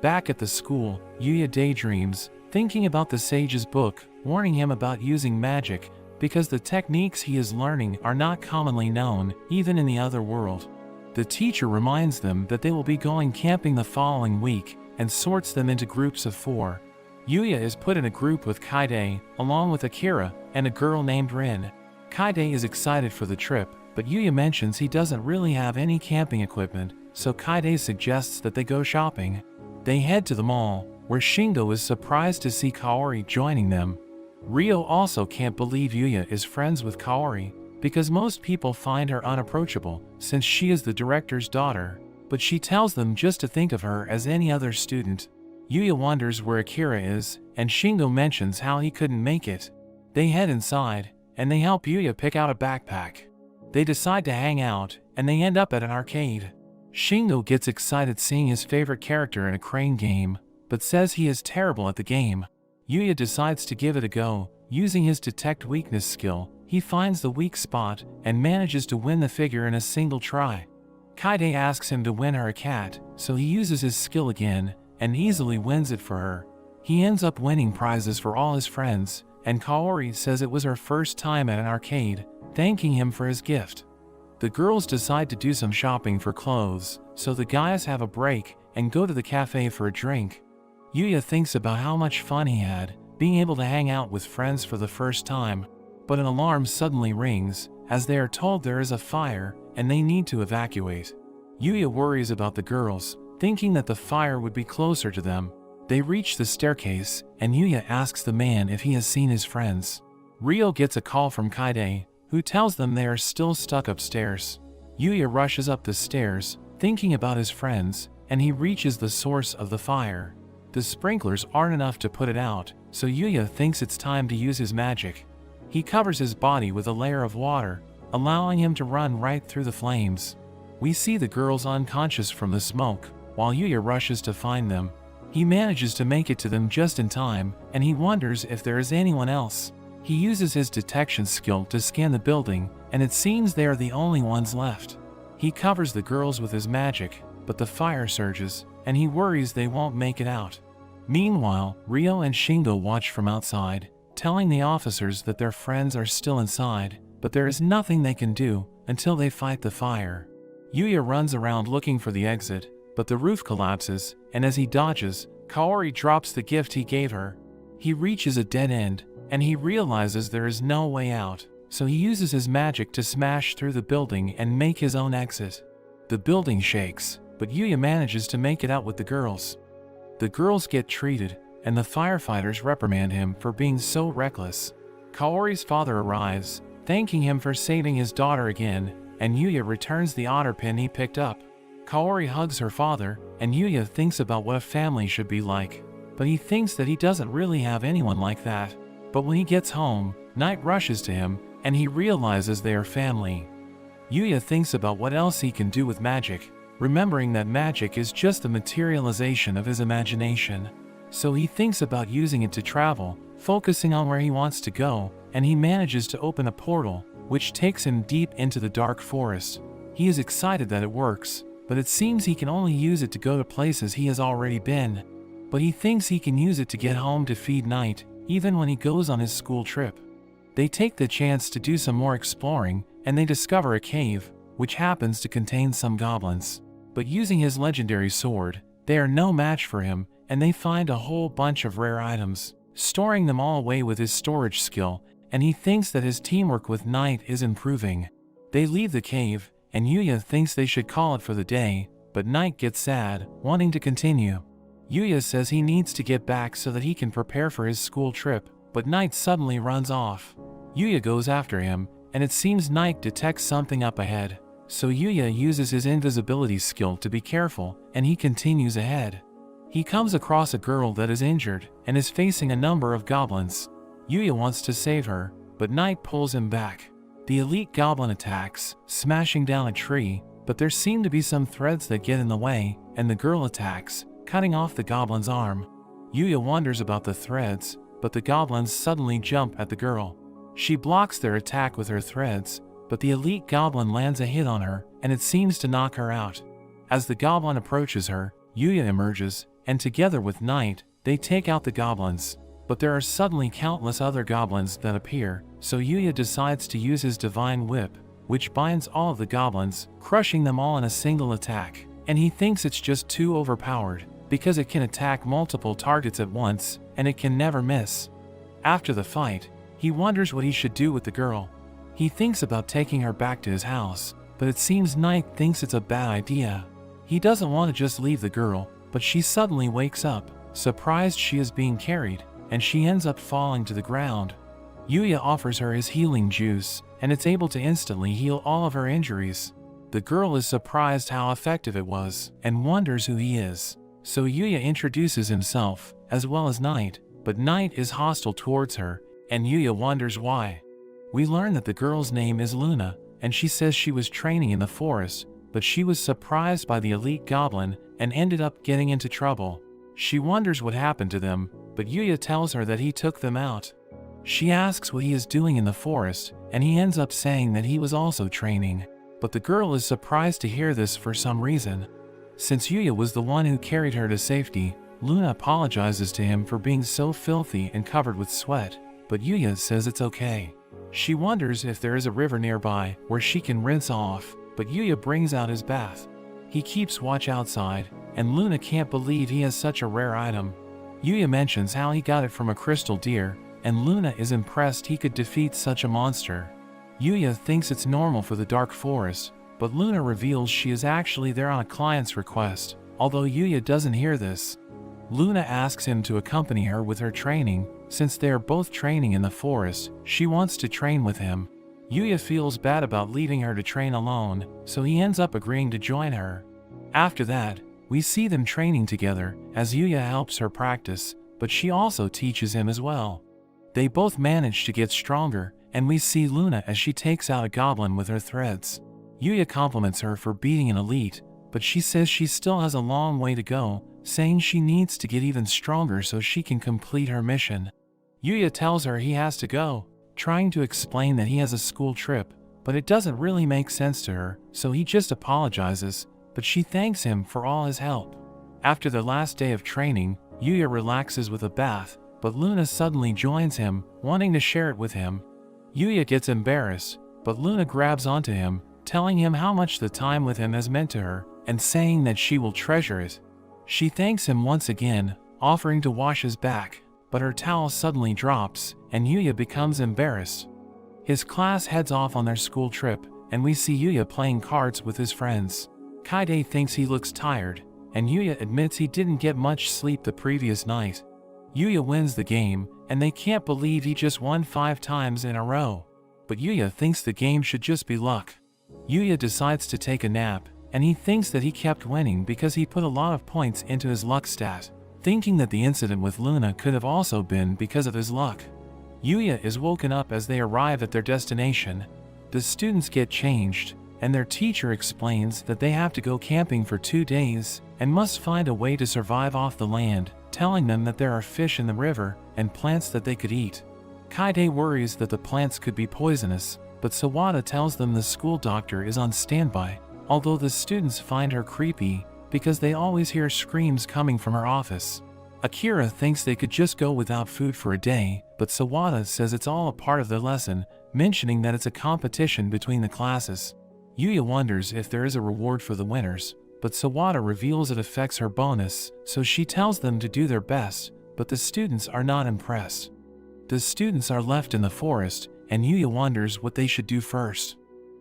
Back at the school, Yuya daydreams, thinking about the sage's book, warning him about using magic, because the techniques he is learning are not commonly known, even in the other world. The teacher reminds them that they will be going camping the following week, and sorts them into groups of 4. Yuya is put in a group with Kaide, along with Akira, and a girl named Rin. Kaide is excited for the trip, but Yuya mentions he doesn't really have any camping equipment, so Kaide suggests that they go shopping. They head to the mall, where Shingo is surprised to see Kaori joining them. Ryo also can't believe Yuya is friends with Kaori, because most people find her unapproachable, since she is the director's daughter, but she tells them just to think of her as any other student. Yuya wonders where Akira is, and Shingo mentions how he couldn't make it. They head inside, and they help Yuya pick out a backpack. They decide to hang out, and they end up at an arcade. Shingo gets excited seeing his favorite character in a crane game, but says he is terrible at the game. Yuya decides to give it a go. Using his detect weakness skill, he finds the weak spot and manages to win the figure in a single try. Kaide asks him to win her a cat, so he uses his skill again, and easily wins it for her. He ends up winning prizes for all his friends, and Kaori says it was her first time at an arcade, thanking him for his gift. The girls decide to do some shopping for clothes, so the guys have a break and go to the cafe for a drink. Yuya thinks about how much fun he had, being able to hang out with friends for the first time, but an alarm suddenly rings, as they are told there is a fire and they need to evacuate. Yuya worries about the girls, thinking that the fire would be closer to them. They reach the staircase, and Yuya asks the man if he has seen his friends. Ryo gets a call from Kaide, who tells them they are still stuck upstairs. Yuya rushes up the stairs, thinking about his friends, and he reaches the source of the fire. The sprinklers aren't enough to put it out, so Yuya thinks it's time to use his magic. He covers his body with a layer of water, allowing him to run right through the flames. We see the girls unconscious from the smoke, while Yuya rushes to find them. He manages to make it to them just in time, and he wonders if there is anyone else. He uses his detection skill to scan the building, and it seems they are the only ones left. He covers the girls with his magic, but the fire surges, and he worries they won't make it out. Meanwhile, Ryo and Shingo watch from outside, telling the officers that their friends are still inside, but there is nothing they can do until they fight the fire. Yuya runs around looking for the exit, but the roof collapses, and as he dodges, Kaori drops the gift he gave her. He reaches a dead end, and he realizes there is no way out, so he uses his magic to smash through the building and make his own exit. The building shakes, but Yuya manages to make it out with the girls. The girls get treated, and the firefighters reprimand him for being so reckless. Kaori's father arrives, thanking him for saving his daughter again, and Yuya returns the otter pin he picked up. Kaori hugs her father, and Yuya thinks about what a family should be like. But he thinks that he doesn't really have anyone like that. But when he gets home, Night rushes to him, and he realizes they are family. Yuya thinks about what else he can do with magic, remembering that magic is just the materialization of his imagination. So he thinks about using it to travel, focusing on where he wants to go, and he manages to open a portal, which takes him deep into the dark forest. He is excited that it works, but it seems he can only use it to go to places he has already been. But he thinks he can use it to get home to feed Night, even when he goes on his school trip. They take the chance to do some more exploring, and they discover a cave, which happens to contain some goblins. But using his legendary sword, they are no match for him, and they find a whole bunch of rare items, storing them all away with his storage skill, and he thinks that his teamwork with Night is improving. They leave the cave, and Yuya thinks they should call it for the day, but Night gets sad, wanting to continue. Yuya says he needs to get back so that he can prepare for his school trip, but Night suddenly runs off. Yuya goes after him, and it seems Night detects something up ahead. So Yuya uses his invisibility skill to be careful, and he continues ahead. He comes across a girl that is injured, and is facing a number of goblins. Yuya wants to save her, but Night pulls him back. The elite goblin attacks, smashing down a tree, but there seem to be some threads that get in the way, and the girl attacks, cutting off the goblin's arm. Yuya wonders about the threads, but the goblins suddenly jump at the girl. She blocks their attack with her threads, but the elite goblin lands a hit on her, and it seems to knock her out. As the goblin approaches her, Yuya emerges, and together with Night, they take out the goblins. But there are suddenly countless other goblins that appear, so Yuya decides to use his divine whip, which binds all of the goblins, crushing them all in a single attack. And he thinks it's just too overpowered, because it can attack multiple targets at once, and it can never miss. After the fight, he wonders what he should do with the girl. He thinks about taking her back to his house, but it seems Night thinks it's a bad idea. He doesn't want to just leave the girl, but she suddenly wakes up, surprised she is being carried, and she ends up falling to the ground. Yuya offers her his healing juice, and it's able to instantly heal all of her injuries. The girl is surprised how effective it was, and wonders who he is. So Yuya introduces himself, as well as Night, but Night is hostile towards her, and Yuya wonders why. We learn that the girl's name is Luna, and she says she was training in the forest, but she was surprised by the elite goblin, and ended up getting into trouble. She wonders what happened to them, but Yuya tells her that he took them out. She asks what he is doing in the forest, and he ends up saying that he was also training. But the girl is surprised to hear this for some reason. Since Yuya was the one who carried her to safety, Luna apologizes to him for being so filthy and covered with sweat, but Yuya says it's okay. She wonders if there is a river nearby where she can rinse off, but Yuya brings out his bath. He keeps watch outside, and Luna can't believe he has such a rare item. Yuya mentions how he got it from a crystal deer, and Luna is impressed he could defeat such a monster. Yuya thinks it's normal for the dark forest, but Luna reveals she is actually there on a client's request, although Yuya doesn't hear this. Luna asks him to accompany her with her training. Since they are both training in the forest, she wants to train with him. Yuya feels bad about leaving her to train alone, so he ends up agreeing to join her. After that, we see them training together, as Yuya helps her practice, but she also teaches him as well. They both manage to get stronger, and we see Luna as she takes out a goblin with her threads. Yuya compliments her for beating an elite, but she says she still has a long way to go, saying she needs to get even stronger so she can complete her mission. Yuya tells her he has to go, trying to explain that he has a school trip, but it doesn't really make sense to her, so he just apologizes, but she thanks him for all his help. After the last day of training, Yuya relaxes with a bath, but Luna suddenly joins him, wanting to share it with him. Yuya gets embarrassed, but Luna grabs onto him, telling him how much the time with him has meant to her, and saying that she will treasure it. She thanks him once again, offering to wash his back, but her towel suddenly drops, and Yuya becomes embarrassed. His class heads off on their school trip, and we see Yuya playing cards with his friends. Kaide thinks he looks tired, and Yuya admits he didn't get much sleep the previous night. Yuya wins the game, and they can't believe he just won 5 times in a row. But Yuya thinks the game should just be luck. Yuya decides to take a nap, and he thinks that he kept winning because he put a lot of points into his luck stat, thinking that the incident with Luna could have also been because of his luck. Yuya is woken up as they arrive at their destination. The students get changed, and their teacher explains that they have to go camping for 2 days and must find a way to survive off the land, telling them that there are fish in the river and plants that they could eat. Kaide worries that the plants could be poisonous, but Sawada tells them the school doctor is on standby, although the students find her creepy because they always hear screams coming from her office. Akira thinks they could just go without food for a day, but Sawada says it's all a part of the lesson, mentioning that it's a competition between the classes. Yuya wonders if there is a reward for the winners, but Sawada reveals it affects her bonus, so she tells them to do their best, but the students are not impressed. The students are left in the forest, and Yuya wonders what they should do first.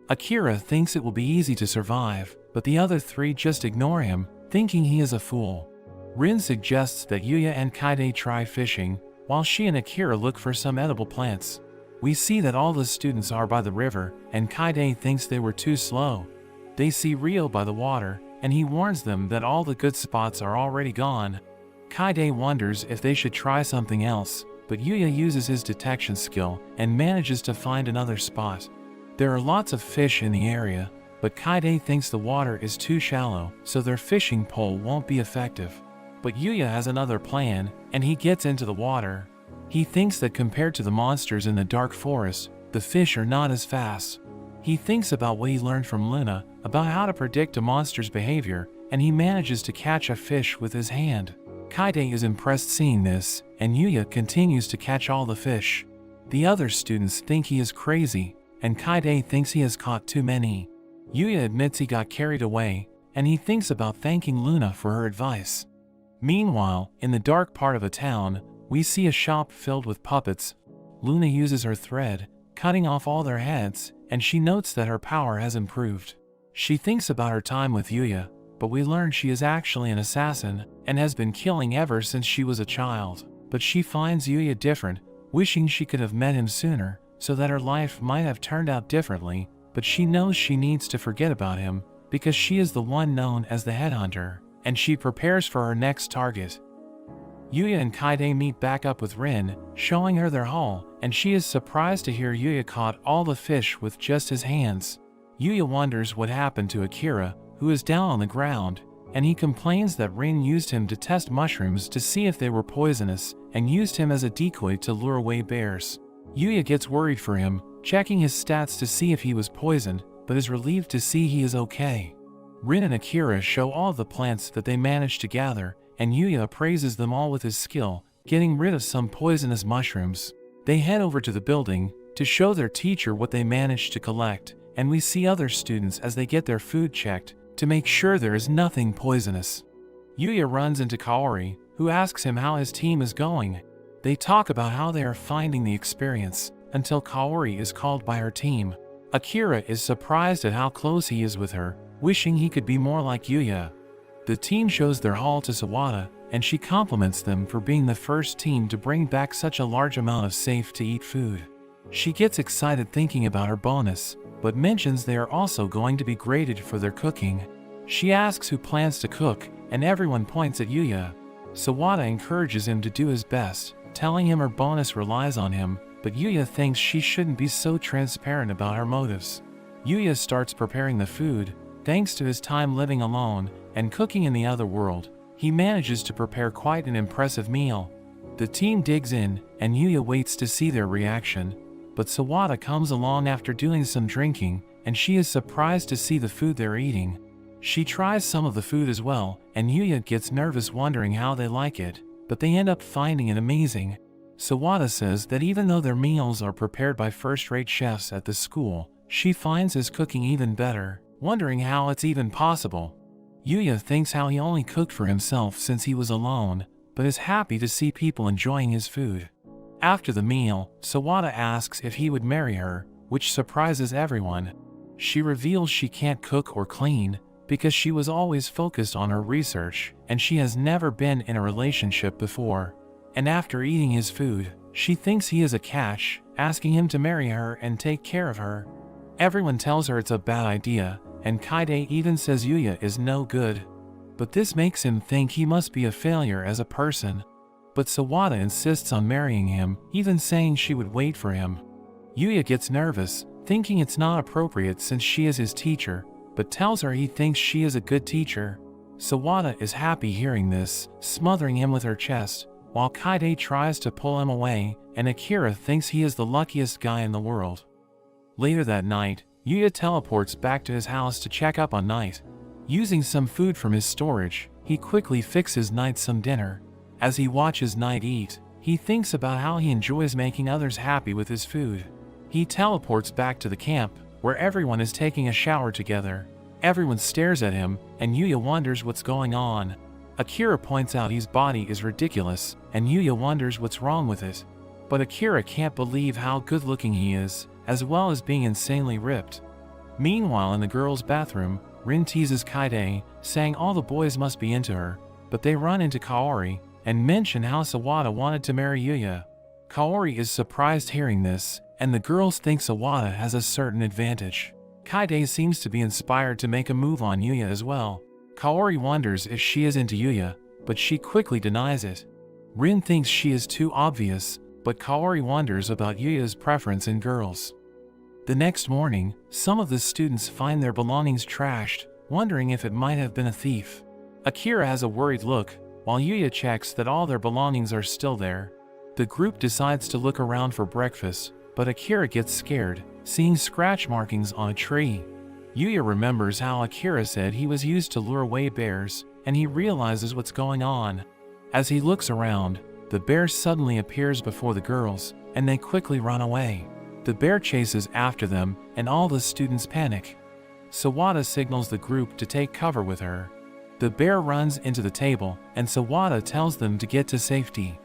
Akira thinks it will be easy to survive, but the other 3 just ignore him, thinking he is a fool. Rin suggests that Yuya and Kaide try fishing, while she and Akira look for some edible plants. We see that all the students are by the river, and Kaide thinks they were too slow. They see Ryo by the water, and he warns them that all the good spots are already gone. Kaide wonders if they should try something else, but Yuya uses his detection skill and manages to find another spot. There are lots of fish in the area, but Kaide thinks the water is too shallow, so their fishing pole won't be effective. But Yuya has another plan, and he gets into the water. He thinks that compared to the monsters in the dark forest, the fish are not as fast. He thinks about what he learned from Luna about how to predict a monster's behavior, and he manages to catch a fish with his hand. Kaide is impressed seeing this, and Yuya continues to catch all the fish. The other students think he is crazy, and Kaide thinks he has caught too many. Yuya admits he got carried away, and he thinks about thanking Luna for her advice. Meanwhile, in the dark part of a town, we see a shop filled with puppets. Luna uses her thread, cutting off all their heads, and she notes that her power has improved. She thinks about her time with Yuya, but we learn she is actually an assassin and has been killing ever since she was a child. But she finds Yuya different, wishing she could have met him sooner, so that her life might have turned out differently, but she knows she needs to forget about him, because she is the one known as the headhunter, and she prepares for her next target. Yuya and Kaide meet back up with Rin, showing her their haul, and she is surprised to hear Yuya caught all the fish with just his hands. Yuya wonders what happened to Akira, who is down on the ground, and he complains that Rin used him to test mushrooms to see if they were poisonous, and used him as a decoy to lure away bears. Yuya gets worried for him, checking his stats to see if he was poisoned, but is relieved to see he is okay. Rin and Akira show all the plants that they managed to gather, and Yuya appraises them all with his skill, getting rid of some poisonous mushrooms. They head over to the building to show their teacher what they managed to collect, and we see other students as they get their food checked to make sure there is nothing poisonous. Yuya runs into Kaori, who asks him how his team is going. They talk about how they are finding the experience, until Kaori is called by her team. Akira is surprised at how close he is with her, wishing he could be more like Yuya. The team shows their haul to Sawada, and she compliments them for being the first team to bring back such a large amount of safe-to-eat food. She gets excited thinking about her bonus, but mentions they are also going to be graded for their cooking. She asks who plans to cook, and everyone points at Yuya. Sawada encourages him to do his best, telling him her bonus relies on him, but Yuya thinks she shouldn't be so transparent about her motives. Yuya starts preparing the food. Thanks to his time living alone and cooking in the other world, he manages to prepare quite an impressive meal. The team digs in, and Yuya waits to see their reaction, but Sawada comes along after doing some drinking, and she is surprised to see the food they're eating. She tries some of the food as well, and Yuya gets nervous wondering how they like it, but they end up finding it amazing. Sawada says that even though their meals are prepared by first-rate chefs at the school, she finds his cooking even better, wondering how it's even possible. Yuya thinks how he only cooked for himself since he was alone, but is happy to see people enjoying his food. After the meal, Sawada asks if he would marry her, which surprises everyone. She reveals she can't cook or clean, because she was always focused on her research and she has never been in a relationship before. And after eating his food, she thinks he is a catch, asking him to marry her and take care of her. Everyone tells her it's a bad idea, and Kaide even says Yuya is no good. But this makes him think he must be a failure as a person. But Sawada insists on marrying him, even saying she would wait for him. Yuya gets nervous, thinking it's not appropriate since she is his teacher, but tells her he thinks she is a good teacher. Sawada is happy hearing this, smothering him with her chest, while Kaide tries to pull him away, and Akira thinks he is the luckiest guy in the world. Later that night, Yuya teleports back to his house to check up on Knight. Using some food from his storage, he quickly fixes Knight some dinner. As he watches Knight eat, he thinks about how he enjoys making others happy with his food. He teleports back to the camp, where everyone is taking a shower together. Everyone stares at him, and Yuya wonders what's going on. Akira points out his body is ridiculous, and Yuya wonders what's wrong with it. But Akira can't believe how good-looking he is, as well as being insanely ripped. Meanwhile, in the girls' bathroom, Rin teases Kaide, saying all the boys must be into her, but they run into Kaori and mention how Sawada wanted to marry Yuya. Kaori is surprised hearing this, and the girls think Sawada has a certain advantage. Kaide seems to be inspired to make a move on Yuya as well. Kaori wonders if she is into Yuya, but she quickly denies it. Rin thinks she is too obvious, but Kaori wonders about Yuya's preference in girls. The next morning, some of the students find their belongings trashed, wondering if it might have been a thief. Akira has a worried look, while Yuya checks that all their belongings are still there. The group decides to look around for breakfast, but Akira gets scared, seeing scratch markings on a tree. Yuya remembers how Akira said he was used to lure away bears, and he realizes what's going on. As he looks around, the bear suddenly appears before the girls, and they quickly run away. The bear chases after them, and all the students panic. Sawada signals the group to take cover with her. The bear runs into the table, and Sawada tells them to get to safety.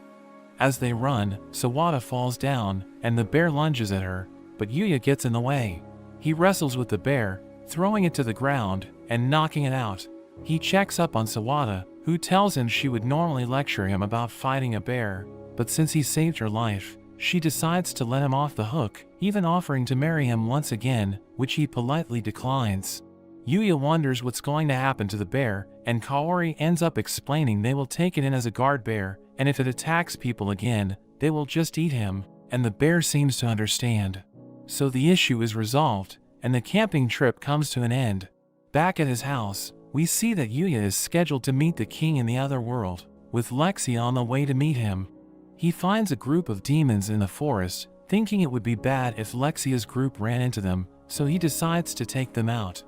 As they run, Sawada falls down, and the bear lunges at her, but Yuya gets in the way. He wrestles with the bear, throwing it to the ground and knocking it out. He checks up on Sawada, who tells him she would normally lecture him about fighting a bear, but since he saved her life, she decides to let him off the hook, even offering to marry him once again, which he politely declines. Yuya wonders what's going to happen to the bear, and Kaori ends up explaining they will take it in as a guard bear, and if it attacks people again, they will just eat him, and the bear seems to understand. So the issue is resolved, and the camping trip comes to an end. Back at his house, we see that Yuya is scheduled to meet the king in the other world, with Lexia on the way to meet him. He finds a group of demons in the forest, thinking it would be bad if Lexia's group ran into them, so he decides to take them out.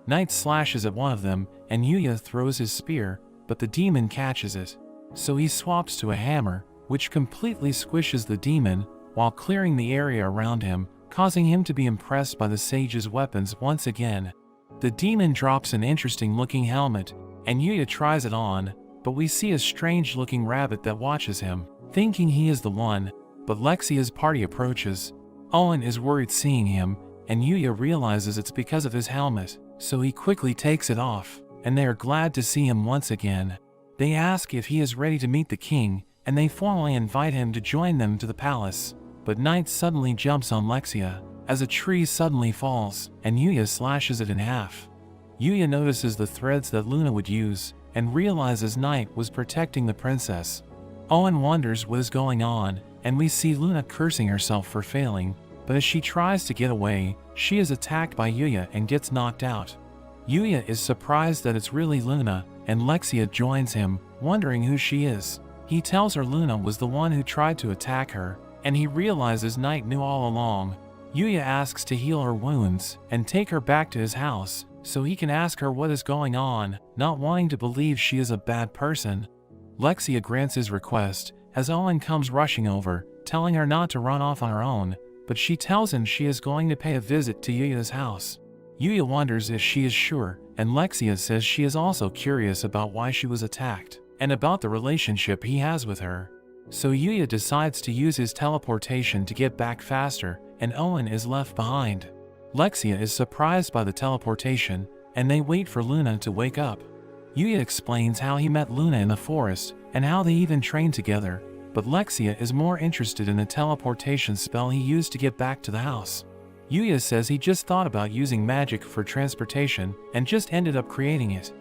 Knight slashes at one of them, and Yuya throws his spear, but the demon catches it. So he swaps to a hammer, which completely squishes the demon, while clearing the area around him, causing him to be impressed by the sage's weapons once again. The demon drops an interesting-looking helmet, and Yuya tries it on, but we see a strange-looking rabbit that watches him, thinking he is the one, but Lexia's party approaches. Owen is worried seeing him, and Yuya realizes it's because of his helmet, so he quickly takes it off, and they are glad to see him once again. They ask if he is ready to meet the king, and they formally invite him to join them to the palace, but Knight suddenly jumps on Lexia, as a tree suddenly falls, and Yuya slashes it in half. Yuya notices the threads that Luna would use, and realizes Knight was protecting the princess. Owen wonders what is going on, and we see Luna cursing herself for failing, but as she tries to get away, she is attacked by Yuya and gets knocked out. Yuya is surprised that it's really Luna, and Lexia joins him, wondering who she is. He tells her Luna was the one who tried to attack her, and he realizes Knight knew all along. Yuya asks to heal her wounds and take her back to his house, so he can ask her what is going on, not wanting to believe she is a bad person. Lexia grants his request, as Owen comes rushing over, telling her not to run off on her own, but she tells him she is going to pay a visit to Yuya's house. Yuya wonders if she is sure, and Lexia says she is also curious about why she was attacked, and about the relationship he has with her. So Yuya decides to use his teleportation to get back faster, and Owen is left behind. Lexia is surprised by the teleportation, and they wait for Luna to wake up. Yuya explains how he met Luna in the forest, and how they even trained together, but Lexia is more interested in the teleportation spell he used to get back to the house. Yuya says he just thought about using magic for transportation, and just ended up creating it.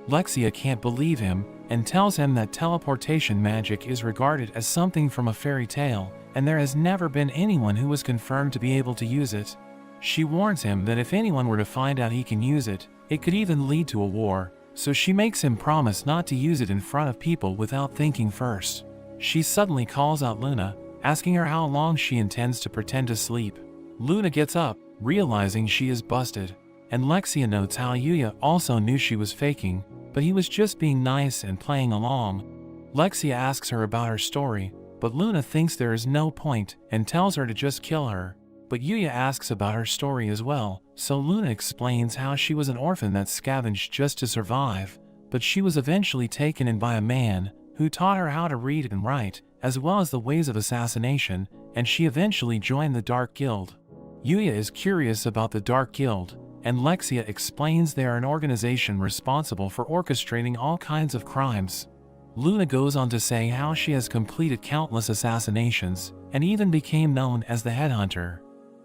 Lexia can't believe him, and tells him that teleportation magic is regarded as something from a fairy tale, and there has never been anyone who was confirmed to be able to use it. She warns him that if anyone were to find out he can use it, it could even lead to a war, so she makes him promise not to use it in front of people without thinking first. She suddenly calls out Luna, asking her how long she intends to pretend to sleep. Luna gets up, realizing she is busted, and Lexia notes how Yuya also knew she was faking, but he was just being nice and playing along. Lexia asks her about her story, but Luna thinks there is no point and tells her to just kill her. But Yuya asks about her story as well, so Luna explains how she was an orphan that scavenged just to survive, but she was eventually taken in by a man who taught her how to read and write, as well as the ways of assassination, and she eventually joined the Dark Guild. Yuya is curious about the Dark Guild, and Lexia explains they are an organization responsible for orchestrating all kinds of crimes. Luna goes on to say how she has completed countless assassinations, and even became known as the Headhunter.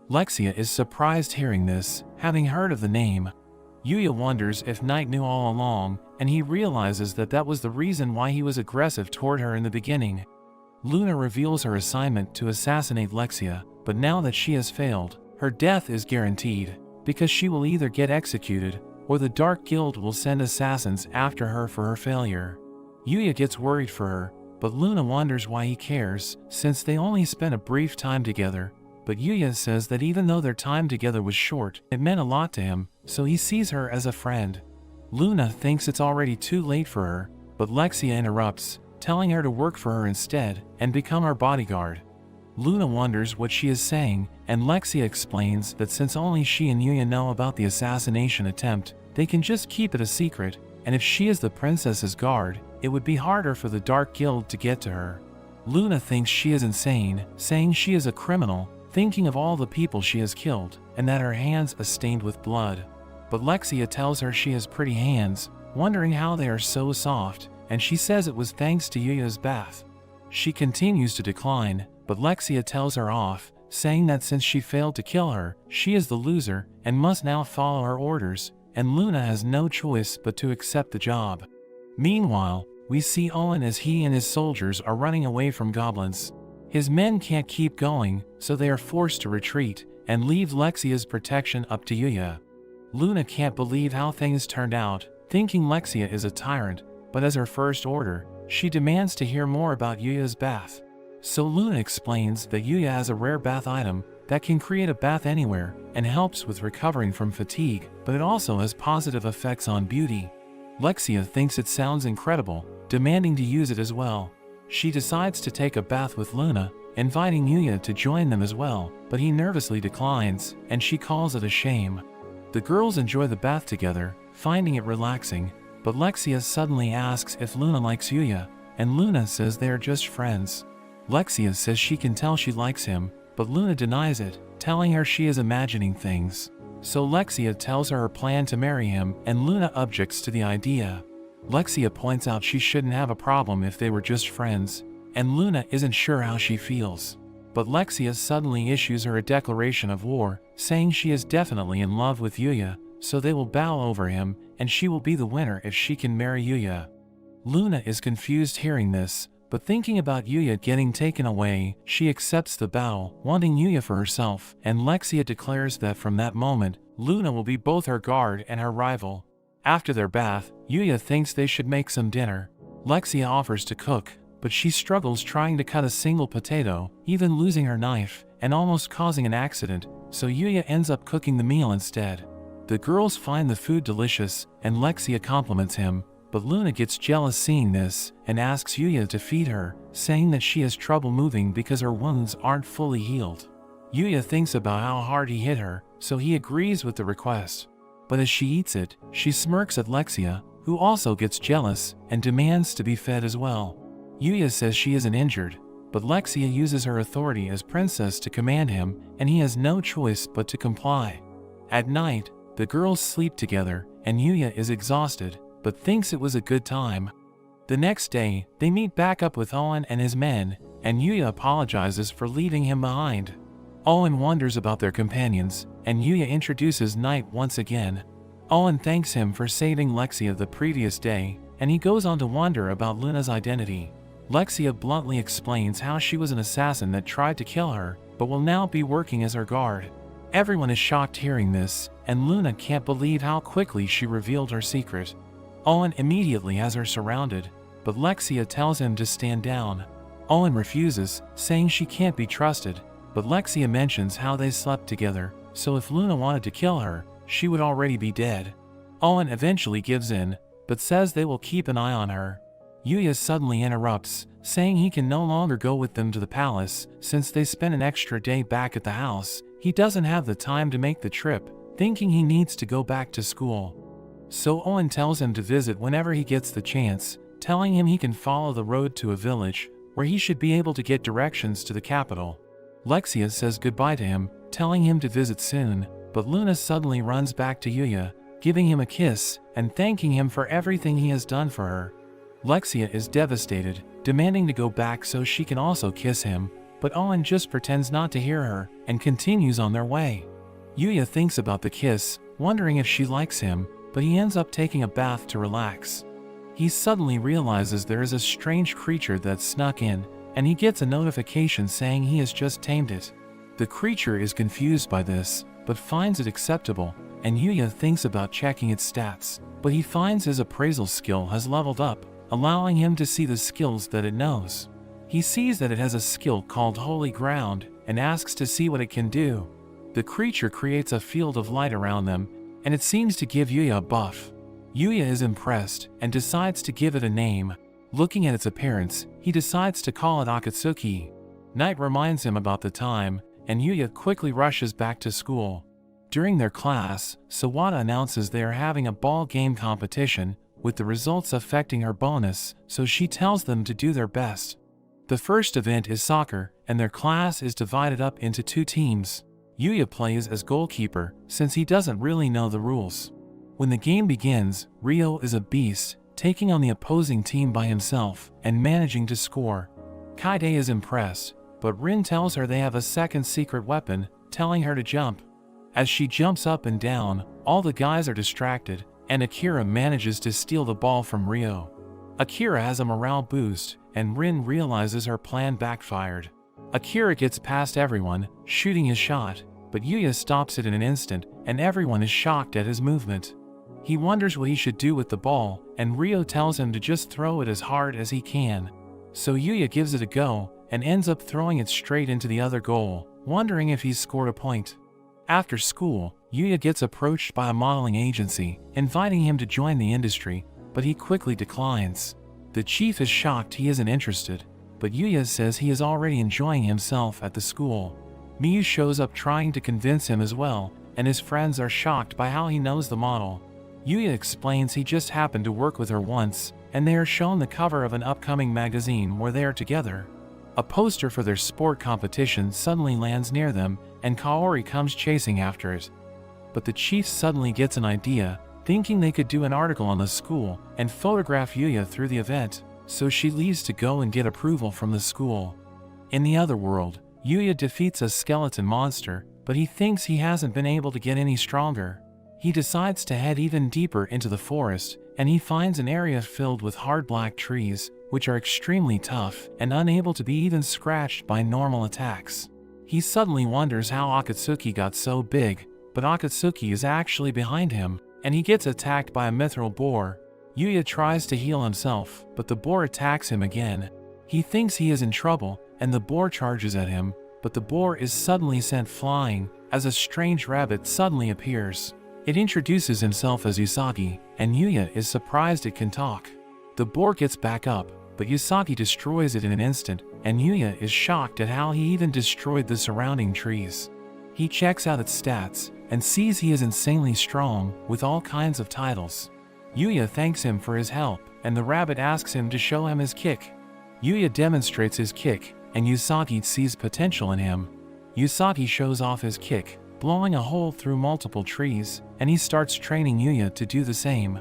Lexia is surprised hearing this, having heard of the name. Yuya wonders if Knight knew all along, and he realizes that that was the reason why he was aggressive toward her in the beginning. Luna reveals her assignment to assassinate Lexia, but now that she has failed, her death is guaranteed, because she will either get executed, or the Dark Guild will send assassins after her for her failure. Yuya gets worried for her, but Luna wonders why he cares, since they only spent a brief time together. But Yuya says that even though their time together was short, it meant a lot to him, so he sees her as a friend. Luna thinks it's already too late for her, but Lexia interrupts, telling her to work for her instead, and become her bodyguard. Luna wonders what she is saying, and Lexia explains that since only she and Yuya know about the assassination attempt, they can just keep it a secret, and if she is the princess's guard, it would be harder for the Dark Guild to get to her. Luna thinks she is insane, saying she is a criminal, thinking of all the people she has killed, and that her hands are stained with blood. But Lexia tells her she has pretty hands, wondering how they are so soft, and she says it was thanks to Yuya's bath. She continues to decline, but Lexia tells her off, saying that since she failed to kill her, she is the loser, and must now follow her orders, and Luna has no choice but to accept the job. Meanwhile, we see Owen as he and his soldiers are running away from goblins. His men can't keep going, so they are forced to retreat, and leave Lexia's protection up to Yuya. Luna can't believe how things turned out, thinking Lexia is a tyrant, but as her first order, she demands to hear more about Yuya's bath. So Luna explains that Yuya has a rare bath item that can create a bath anywhere and helps with recovering from fatigue, but it also has positive effects on beauty. Lexia thinks it sounds incredible, demanding to use it as well. She decides to take a bath with Luna, inviting Yuya to join them as well, but he nervously declines, and she calls it a shame. The girls enjoy the bath together, finding it relaxing, but Lexia suddenly asks if Luna likes Yuya, and Luna says they are just friends. Lexia says she can tell she likes him, but Luna denies it, telling her she is imagining things. So Lexia tells her plan to marry him, and Luna objects to the idea. Lexia points out she shouldn't have a problem if they were just friends, and Luna isn't sure how she feels. But Lexia suddenly issues her a declaration of war, saying she is definitely in love with Yuya, so they will bow over him, and she will be the winner if she can marry Yuya. Luna is confused hearing this, but thinking about Yuya getting taken away, she accepts the bow, wanting Yuya for herself, and Lexia declares that from that moment, Luna will be both her guard and her rival. After their bath, Yuya thinks they should make some dinner. Lexia offers to cook, but she struggles trying to cut a single potato, even losing her knife, and almost causing an accident, so Yuya ends up cooking the meal instead. The girls find the food delicious, and Lexia compliments him, but Luna gets jealous seeing this, and asks Yuya to feed her, saying that she has trouble moving because her wounds aren't fully healed. Yuya thinks about how hard he hit her, so he agrees with the request. But as she eats it, she smirks at Lexia, who also gets jealous, and demands to be fed as well. Yuya says she isn't injured, but Lexia uses her authority as princess to command him, and he has no choice but to comply. At night, the girls sleep together, and Yuya is exhausted, but thinks it was a good time. The next day, they meet back up with Owen and his men, and Yuya apologizes for leaving him behind. Owen wonders about their companions, and Yuya introduces Knight once again. Owen thanks him for saving Lexia the previous day, and he goes on to wonder about Luna's identity. Lexia bluntly explains how she was an assassin that tried to kill her, but will now be working as her guard. Everyone is shocked hearing this, and Luna can't believe how quickly she revealed her secret. Owen immediately has her surrounded, but Lexia tells him to stand down. Owen refuses, saying she can't be trusted, but Lexia mentions how they slept together, so if Luna wanted to kill her, she would already be dead. Owen eventually gives in, but says they will keep an eye on her. Yuya suddenly interrupts, saying he can no longer go with them to the palace since they spent an extra day back at the house. He doesn't have the time to make the trip, thinking he needs to go back to school. So Owen tells him to visit whenever he gets the chance, telling him he can follow the road to a village, where he should be able to get directions to the capital. Lexia says goodbye to him, telling him to visit soon, but Luna suddenly runs back to Yuya, giving him a kiss and thanking him for everything he has done for her. Lexia is devastated, demanding to go back so she can also kiss him, but Owen just pretends not to hear her and continues on their way. Yuya thinks about the kiss, wondering if she likes him, but he ends up taking a bath to relax. He suddenly realizes there is a strange creature that snuck in, and he gets a notification saying he has just tamed it. The creature is confused by this, but finds it acceptable, and Yuya thinks about checking its stats, but he finds his appraisal skill has leveled up, allowing him to see the skills that it knows. He sees that it has a skill called Holy Ground, and asks to see what it can do. The creature creates a field of light around them, and it seems to give Yuya a buff. Yuya is impressed, and decides to give it a name. Looking at its appearance, he decides to call it Akatsuki. Knight reminds him about the time, and Yuya quickly rushes back to school. During their class, Sawada announces they are having a ball game competition, with the results affecting her bonus, so she tells them to do their best. The first event is soccer, and their class is divided up into 2 teams. Yuya plays as goalkeeper, since he doesn't really know the rules. When the game begins, Ryo is a beast, taking on the opposing team by himself, and managing to score. Kaide is impressed, but Rin tells her they have a second secret weapon, telling her to jump. As she jumps up and down, all the guys are distracted, and Akira manages to steal the ball from Ryo. Akira has a morale boost, and Rin realizes her plan backfired. Akira gets past everyone, shooting his shot, but Yuya stops it in an instant, and everyone is shocked at his movement. He wonders what he should do with the ball, and Ryo tells him to just throw it as hard as he can. So Yuya gives it a go, and ends up throwing it straight into the other goal, wondering if he's scored a point. After school, Yuya gets approached by a modeling agency, inviting him to join the industry, but he quickly declines. The chief is shocked he isn't interested, but Yuya says he is already enjoying himself at the school. Miyu shows up trying to convince him as well, and his friends are shocked by how he knows the model. Yuya explains he just happened to work with her once, and they are shown the cover of an upcoming magazine where they are together. A poster for their sport competition suddenly lands near them, and Kaori comes chasing after it. But the chief suddenly gets an idea, thinking they could do an article on the school and photograph Yuya through the event, so she leaves to go and get approval from the school. In the other world, Yuya defeats a skeleton monster, but he thinks he hasn't been able to get any stronger. He decides to head even deeper into the forest, and he finds an area filled with hard black trees, which are extremely tough and unable to be even scratched by normal attacks. He suddenly wonders how Akatsuki got so big, but Akatsuki is actually behind him, and he gets attacked by a mithril boar. Yuya tries to heal himself, but the boar attacks him again. He thinks he is in trouble, and the boar charges at him, but the boar is suddenly sent flying, as a strange rabbit suddenly appears. It introduces himself as Usagi, and Yuya is surprised it can talk. The boar gets back up, but Usagi destroys it in an instant, and Yuya is shocked at how he even destroyed the surrounding trees. He checks out its stats, and sees he is insanely strong, with all kinds of titles. Yuya thanks him for his help, and the rabbit asks him to show him his kick. Yuya demonstrates his kick, and Usagi sees potential in him. Usagi shows off his kick, blowing a hole through multiple trees, and he starts training Yuya to do the same.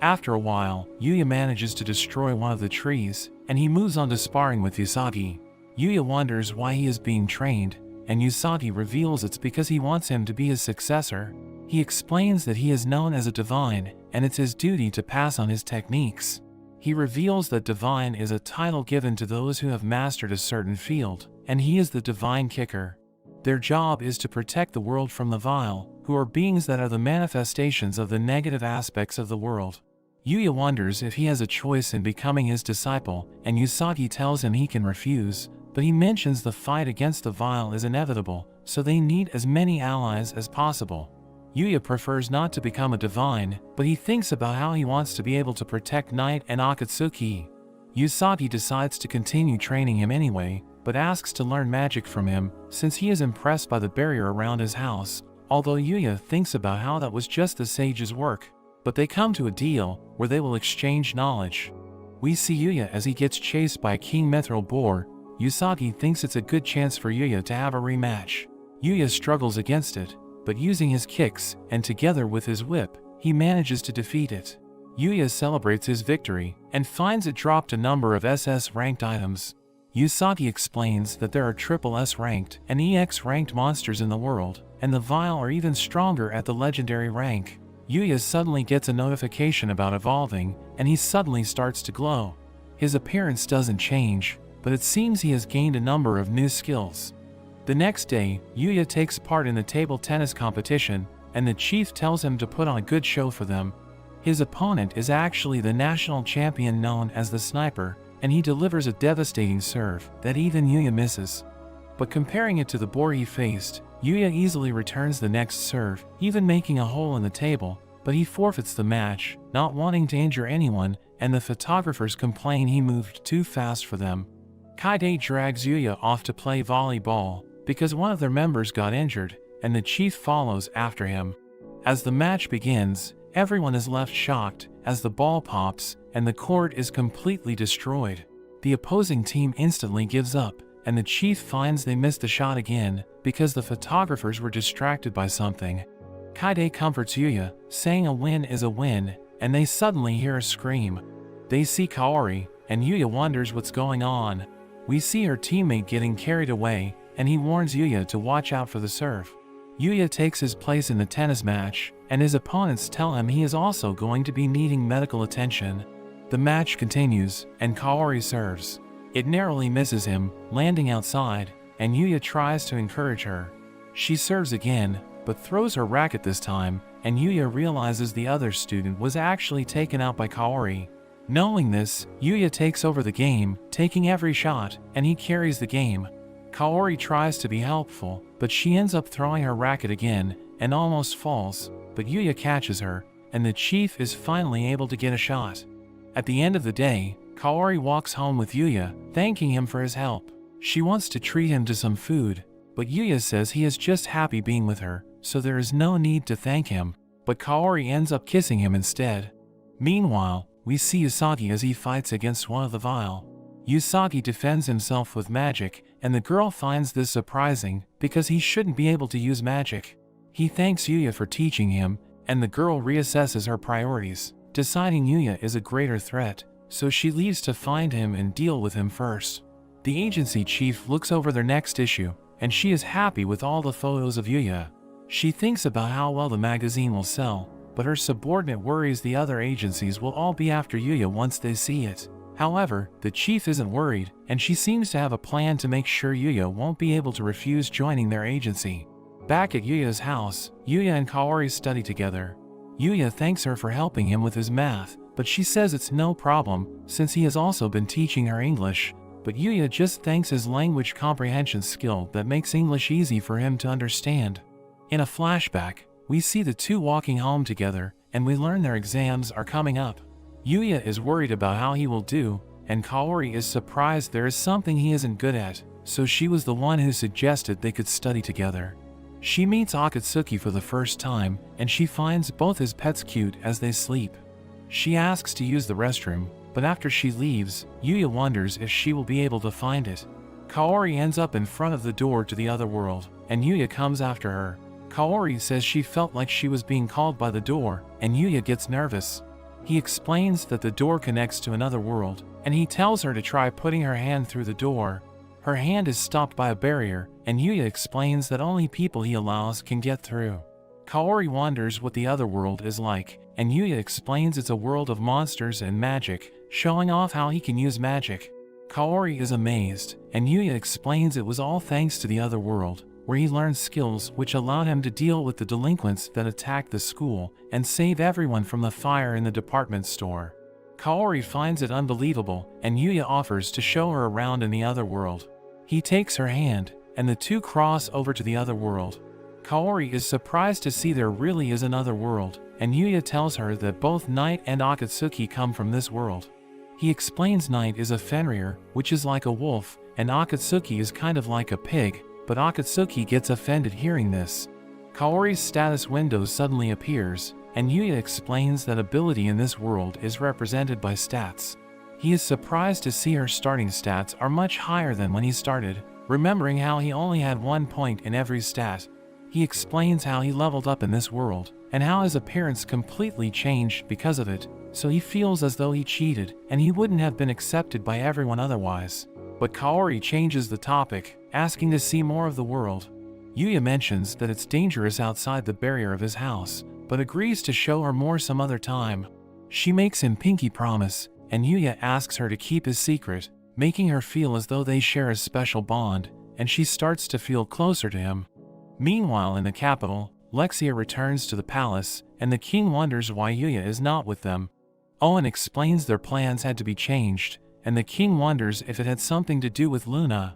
After a while, Yuya manages to destroy one of the trees, and he moves on to sparring with Usagi. Yuya wonders why he is being trained, and Usagi reveals it's because he wants him to be his successor. He explains that he is known as a divine, and it's his duty to pass on his techniques. He reveals that divine is a title given to those who have mastered a certain field, and he is the divine kicker. Their job is to protect the world from the vile, who are beings that are the manifestations of the negative aspects of the world. Yuya wonders if he has a choice in becoming his disciple, and Usagi tells him he can refuse, but he mentions the fight against the vile is inevitable, so they need as many allies as possible. Yuya prefers not to become a divine, but he thinks about how he wants to be able to protect Night and Akatsuki. Usagi decides to continue training him anyway, but asks to learn magic from him, since he is impressed by the barrier around his house, although Yuya thinks about how that was just the sage's work. But they come to a deal, where they will exchange knowledge. We see Yuya as he gets chased by a king mithril boar. Usagi thinks it's a good chance for Yuya to have a rematch. Yuya struggles against it, but using his kicks, and together with his whip, he manages to defeat it. Yuya celebrates his victory, and finds it dropped a number of SS ranked items. Usagi explains that there are triple S ranked and EX ranked monsters in the world, and the vile are even stronger at the legendary rank. Yuya suddenly gets a notification about evolving, and he suddenly starts to glow. His appearance doesn't change, but it seems he has gained a number of new skills. The next day, Yuya takes part in the table tennis competition, and the chief tells him to put on a good show for them. His opponent is actually the national champion known as the Sniper, and he delivers a devastating serve that even Yuya misses. But comparing it to the boar he faced, Yuya easily returns the next serve, even making a hole in the table, but he forfeits the match, not wanting to injure anyone, and the photographers complain he moved too fast for them. Kaide drags Yuya off to play volleyball, because one of their members got injured, and the chief follows after him. As the match begins, everyone is left shocked, as the ball pops, and the court is completely destroyed. The opposing team instantly gives up, and the chief finds they missed the shot again, because the photographers were distracted by something. Kaide comforts Yuya, saying a win is a win, and they suddenly hear a scream. They see Kaori, and Yuya wonders what's going on. We see her teammate getting carried away, and he warns Yuya to watch out for the serve. Yuya takes his place in the tennis match, and his opponents tell him he is also going to be needing medical attention. The match continues, and Kaori serves. It narrowly misses him, landing outside, and Yuya tries to encourage her. She serves again, but throws her racket this time, and Yuya realizes the other student was actually taken out by Kaori. Knowing this, Yuya takes over the game, taking every shot, and he carries the game. Kaori tries to be helpful, but she ends up throwing her racket again, and almost falls, but Yuya catches her, and the chief is finally able to get a shot. At the end of the day, Kaori walks home with Yuya, thanking him for his help. She wants to treat him to some food, but Yuya says he is just happy being with her, so there is no need to thank him, but Kaori ends up kissing him instead. Meanwhile, we see Usagi as he fights against one of the vile. Usagi defends himself with magic, and the girl finds this surprising, because he shouldn't be able to use magic. He thanks Yuya for teaching him, and the girl reassesses her priorities, deciding Yuya is a greater threat, so she leaves to find him and deal with him first. The agency chief looks over their next issue, and she is happy with all the photos of Yuya. She thinks about how well the magazine will sell, but her subordinate worries the other agencies will all be after Yuya once they see it. However, the chief isn't worried, and she seems to have a plan to make sure Yuya won't be able to refuse joining their agency. Back at Yuya's house, Yuya and Kaori study together. Yuya thanks her for helping him with his math, but she says it's no problem, since he has also been teaching her English. But Yuya just thanks his language comprehension skill that makes English easy for him to understand. In a flashback, we see the two walking home together, and we learn their exams are coming up. Yuya is worried about how he will do, and Kaori is surprised there is something he isn't good at, so she was the one who suggested they could study together. She meets Akatsuki for the first time, and she finds both his pets cute as they sleep. She asks to use the restroom, but after she leaves, Yuya wonders if she will be able to find it. Kaori ends up in front of the door to the other world, and Yuya comes after her. Kaori says she felt like she was being called by the door, and Yuya gets nervous. He explains that the door connects to another world, and he tells her to try putting her hand through the door. Her hand is stopped by a barrier, and Yuya explains that only people he allows can get through. Kaori wonders what the other world is like, and Yuya explains it's a world of monsters and magic, showing off how he can use magic. Kaori is amazed, and Yuya explains it was all thanks to the other world, where he learned skills which allowed him to deal with the delinquents that attacked the school and save everyone from the fire in the department store. Kaori finds it unbelievable, and Yuya offers to show her around in the other world. He takes her hand, and the two cross over to the other world. Kaori is surprised to see there really is another world, and Yuya tells her that both Night and Akatsuki come from this world. He explains Night is a Fenrir, which is like a wolf, and Akatsuki is kind of like a pig, but Akatsuki gets offended hearing this. Kaori's status window suddenly appears, and Yuya explains that ability in this world is represented by stats. He is surprised to see her starting stats are much higher than when he started, remembering how he only had 1 point in every stat. He explains how he leveled up in this world, and how his appearance completely changed because of it, so he feels as though he cheated, and he wouldn't have been accepted by everyone otherwise. But Kaori changes the topic, asking to see more of the world. Yuya mentions that it's dangerous outside the barrier of his house, but agrees to show her more some other time. She makes him pinky promise, and Yuya asks her to keep his secret, making her feel as though they share a special bond, and she starts to feel closer to him. Meanwhile in the capital, Lexia returns to the palace, and the king wonders why Yuya is not with them. Owen explains their plans had to be changed, and the king wonders if it had something to do with Luna.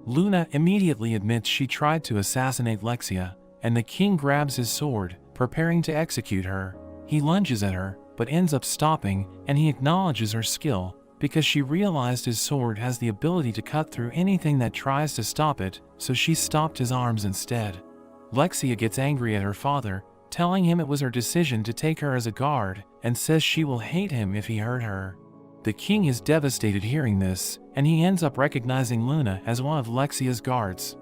Luna immediately admits she tried to assassinate Lexia, and the king grabs his sword, preparing to execute her. He lunges at her, but ends up stopping, and he acknowledges her skill, because she realized his sword has the ability to cut through anything that tries to stop it, so she stopped his arms instead. Lexia gets angry at her father, telling him it was her decision to take her as a guard, and says she will hate him if he hurt her. The king is devastated hearing this, and he ends up recognizing Luna as one of Lexia's guards.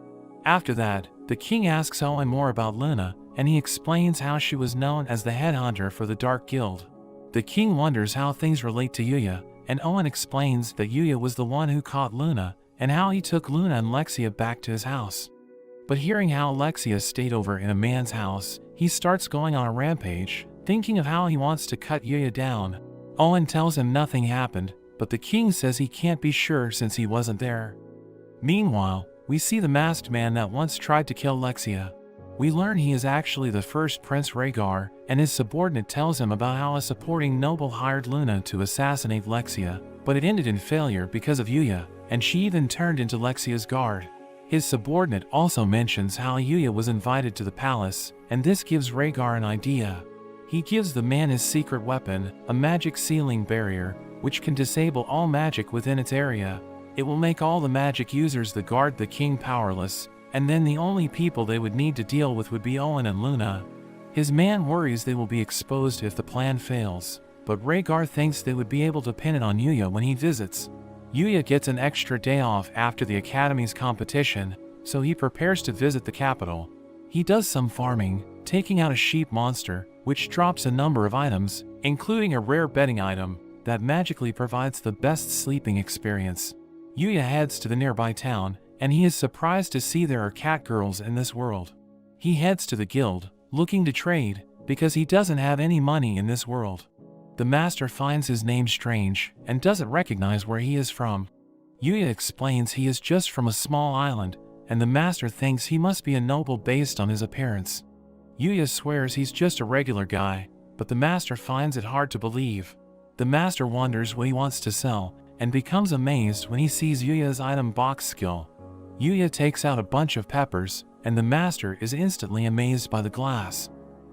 After that, the king asks Owen more about Luna, and he explains how she was known as the headhunter for the Dark Guild. The king wonders how things relate to Yuya, and Owen explains that Yuya was the one who caught Luna, and how he took Luna and Lexia back to his house. But hearing how Lexia stayed over in a man's house, he starts going on a rampage, thinking of how he wants to cut Yuya down. Owen tells him nothing happened, but the king says he can't be sure since he wasn't there. Meanwhile, we see the masked man that once tried to kill Lexia. We learn he is actually the first Prince Rhaegar, and his subordinate tells him about how a supporting noble hired Luna to assassinate Lexia, but it ended in failure because of Yuya, and she even turned into Lexia's guard. His subordinate also mentions how Yuya was invited to the palace, and this gives Rhaegar an idea. He gives the man his secret weapon, a magic sealing barrier, which can disable all magic within its area. It will make all the magic users that guard the king powerless, and then the only people they would need to deal with would be Owen and Luna. His man worries they will be exposed if the plan fails, but Rhaegar thinks they would be able to pin it on Yuya when he visits. Yuya gets an extra day off after the academy's competition, so he prepares to visit the capital. He does some farming, taking out a sheep monster, which drops a number of items, including a rare bedding item, that magically provides the best sleeping experience. Yuya heads to the nearby town, and he is surprised to see there are cat girls in this world. He heads to the guild, looking to trade, because he doesn't have any money in this world. The master finds his name strange, and doesn't recognize where he is from. Yuya explains he is just from a small island, and the master thinks he must be a noble based on his appearance. Yuya swears he's just a regular guy, but the master finds it hard to believe. The master wonders what he wants to sell, and becomes amazed when he sees Yuya's item box skill. Yuya takes out a bunch of peppers, and the master is instantly amazed by the glass.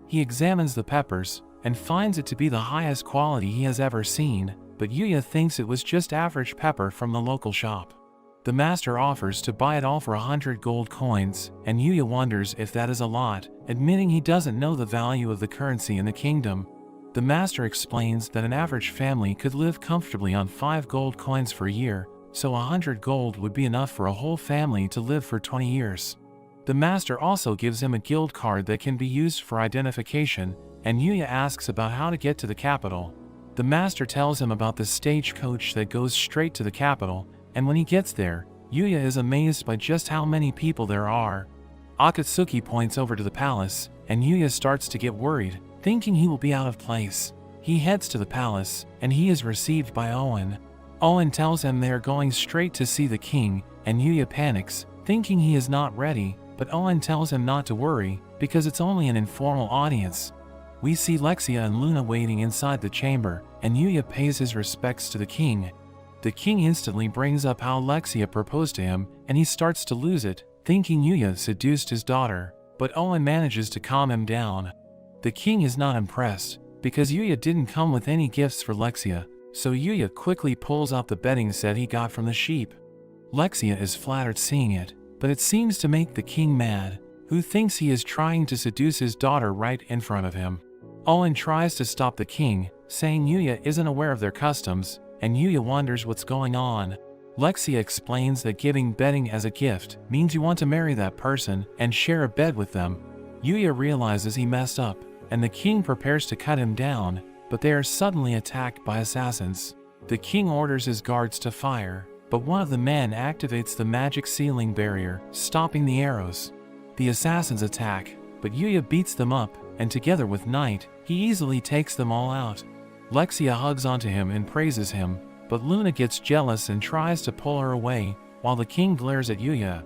He examines the peppers, and finds it to be the highest quality he has ever seen, but Yuya thinks it was just average pepper from the local shop. The master offers to buy it all for 100 gold coins, and Yuya wonders if that is a lot, admitting he doesn't know the value of the currency in the kingdom. The master explains that an average family could live comfortably on 5 gold coins for a year, so 100 gold would be enough for a whole family to live for 20 years. The master also gives him a guild card that can be used for identification, and Yuya asks about how to get to the capital. The master tells him about the stagecoach that goes straight to the capital, and when he gets there, Yuya is amazed by just how many people there are. Akatsuki points over to the palace, and Yuya starts to get worried, thinking he will be out of place. He heads to the palace, and he is received by Owen. Owen tells him they are going straight to see the king, and Yuya panics, thinking he is not ready, but Owen tells him not to worry, because it's only an informal audience. We see Lexia and Luna waiting inside the chamber, and Yuya pays his respects to the king. The king instantly brings up how Lexia proposed to him, and he starts to lose it, thinking Yuya seduced his daughter, but Owen manages to calm him down. The king is not impressed, because Yuya didn't come with any gifts for Lexia, so Yuya quickly pulls out the bedding set he got from the sheep. Lexia is flattered seeing it, but it seems to make the king mad, who thinks he is trying to seduce his daughter right in front of him. Owen tries to stop the king, saying Yuya isn't aware of their customs, and Yuya wonders what's going on. Lexia explains that giving bedding as a gift means you want to marry that person and share a bed with them. Yuya realizes he messed up, and the king prepares to cut him down, but they are suddenly attacked by assassins. The king orders his guards to fire, but one of the men activates the magic ceiling barrier, stopping the arrows. The assassins attack, but Yuya beats them up, and together with Knight, he easily takes them all out. Lexia hugs onto him and praises him, but Luna gets jealous and tries to pull her away, while the king glares at Yuya.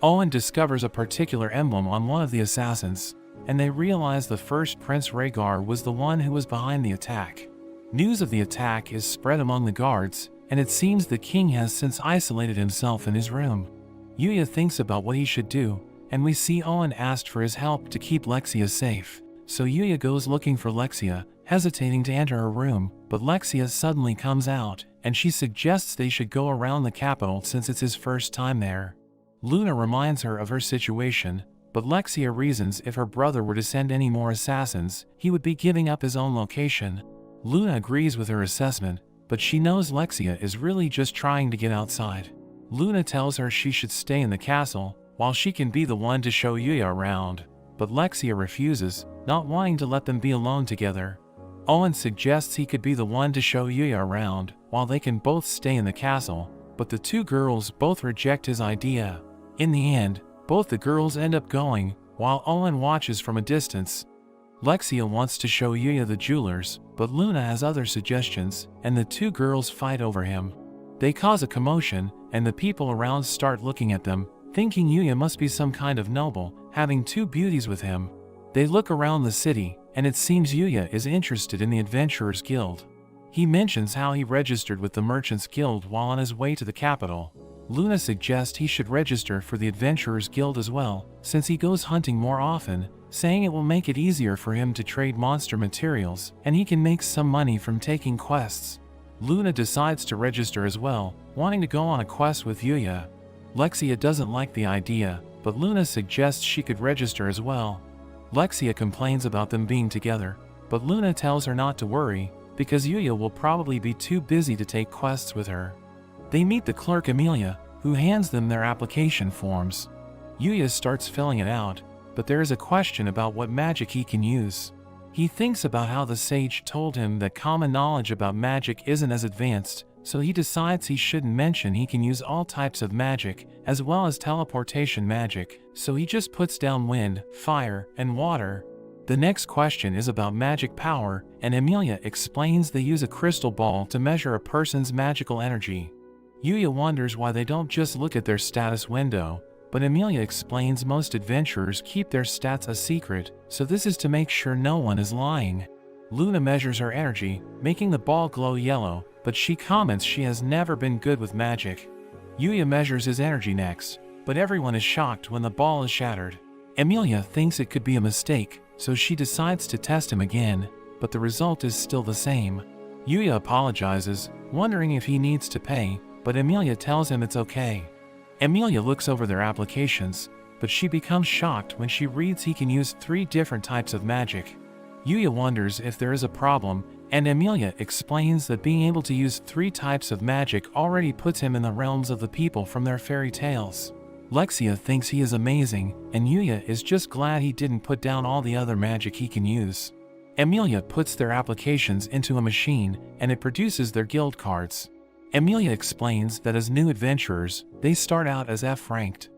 Owen discovers a particular emblem on one of the assassins, and they realize the first Prince Rhaegar was the one who was behind the attack. News of the attack is spread among the guards, and it seems the king has since isolated himself in his room. Yuya thinks about what he should do, and we see Owen asked for his help to keep Lexia safe, so Yuya goes looking for Lexia, hesitating to enter her room, but Lexia suddenly comes out, and she suggests they should go around the capital since it's his first time there. Luna reminds her of her situation, but Lexia reasons if her brother were to send any more assassins, he would be giving up his own location. Luna agrees with her assessment, but she knows Lexia is really just trying to get outside. Luna tells her she should stay in the castle, while she can be the one to show Yuya around, but Lexia refuses, not wanting to let them be alone together. Owen suggests he could be the one to show Yuya around, while they can both stay in the castle, but the two girls both reject his idea. In the end, both the girls end up going, while Owen watches from a distance. Lexia wants to show Yuya the jewelers, but Luna has other suggestions, and the two girls fight over him. They cause a commotion, and the people around start looking at them, thinking Yuya must be some kind of noble, having two beauties with him. They look around the city, and it seems Yuya is interested in the Adventurers Guild. He mentions how he registered with the Merchants Guild while on his way to the capital. Luna suggests he should register for the Adventurers Guild as well, since he goes hunting more often, saying it will make it easier for him to trade monster materials, and he can make some money from taking quests. Luna decides to register as well, wanting to go on a quest with Yuya. Lexia doesn't like the idea, but Luna suggests she could register as well. Lexia complains about them being together, but Luna tells her not to worry, because Yuya will probably be too busy to take quests with her. They meet the clerk Emilia, who hands them their application forms. Yuya starts filling it out, but there is a question about what magic he can use. He thinks about how the sage told him that common knowledge about magic isn't as advanced, so he decides he shouldn't mention he can use all types of magic, as well as teleportation magic, so he just puts down wind, fire, and water. The next question is about magic power, and Emilia explains they use a crystal ball to measure a person's magical energy. Yuya wonders why they don't just look at their status window, but Emilia explains most adventurers keep their stats a secret, so this is to make sure no one is lying. Luna measures her energy, making the ball glow yellow, but she comments she has never been good with magic. Yuya measures his energy next, but everyone is shocked when the ball is shattered. Emilia thinks it could be a mistake, so she decides to test him again, but the result is still the same. Yuya apologizes, wondering if he needs to pay, but Emilia tells him it's okay. Emilia looks over their applications, but she becomes shocked when she reads he can use 3 different types of magic. Yuya wonders if there is a problem, and Emilia explains that being able to use 3 types of magic already puts him in the realms of the people from their fairy tales. Lexia thinks he is amazing, and Yuya is just glad he didn't put down all the other magic he can use. Emilia puts their applications into a machine, and it produces their guild cards. Emilia explains that as new adventurers, they start out as F-ranked.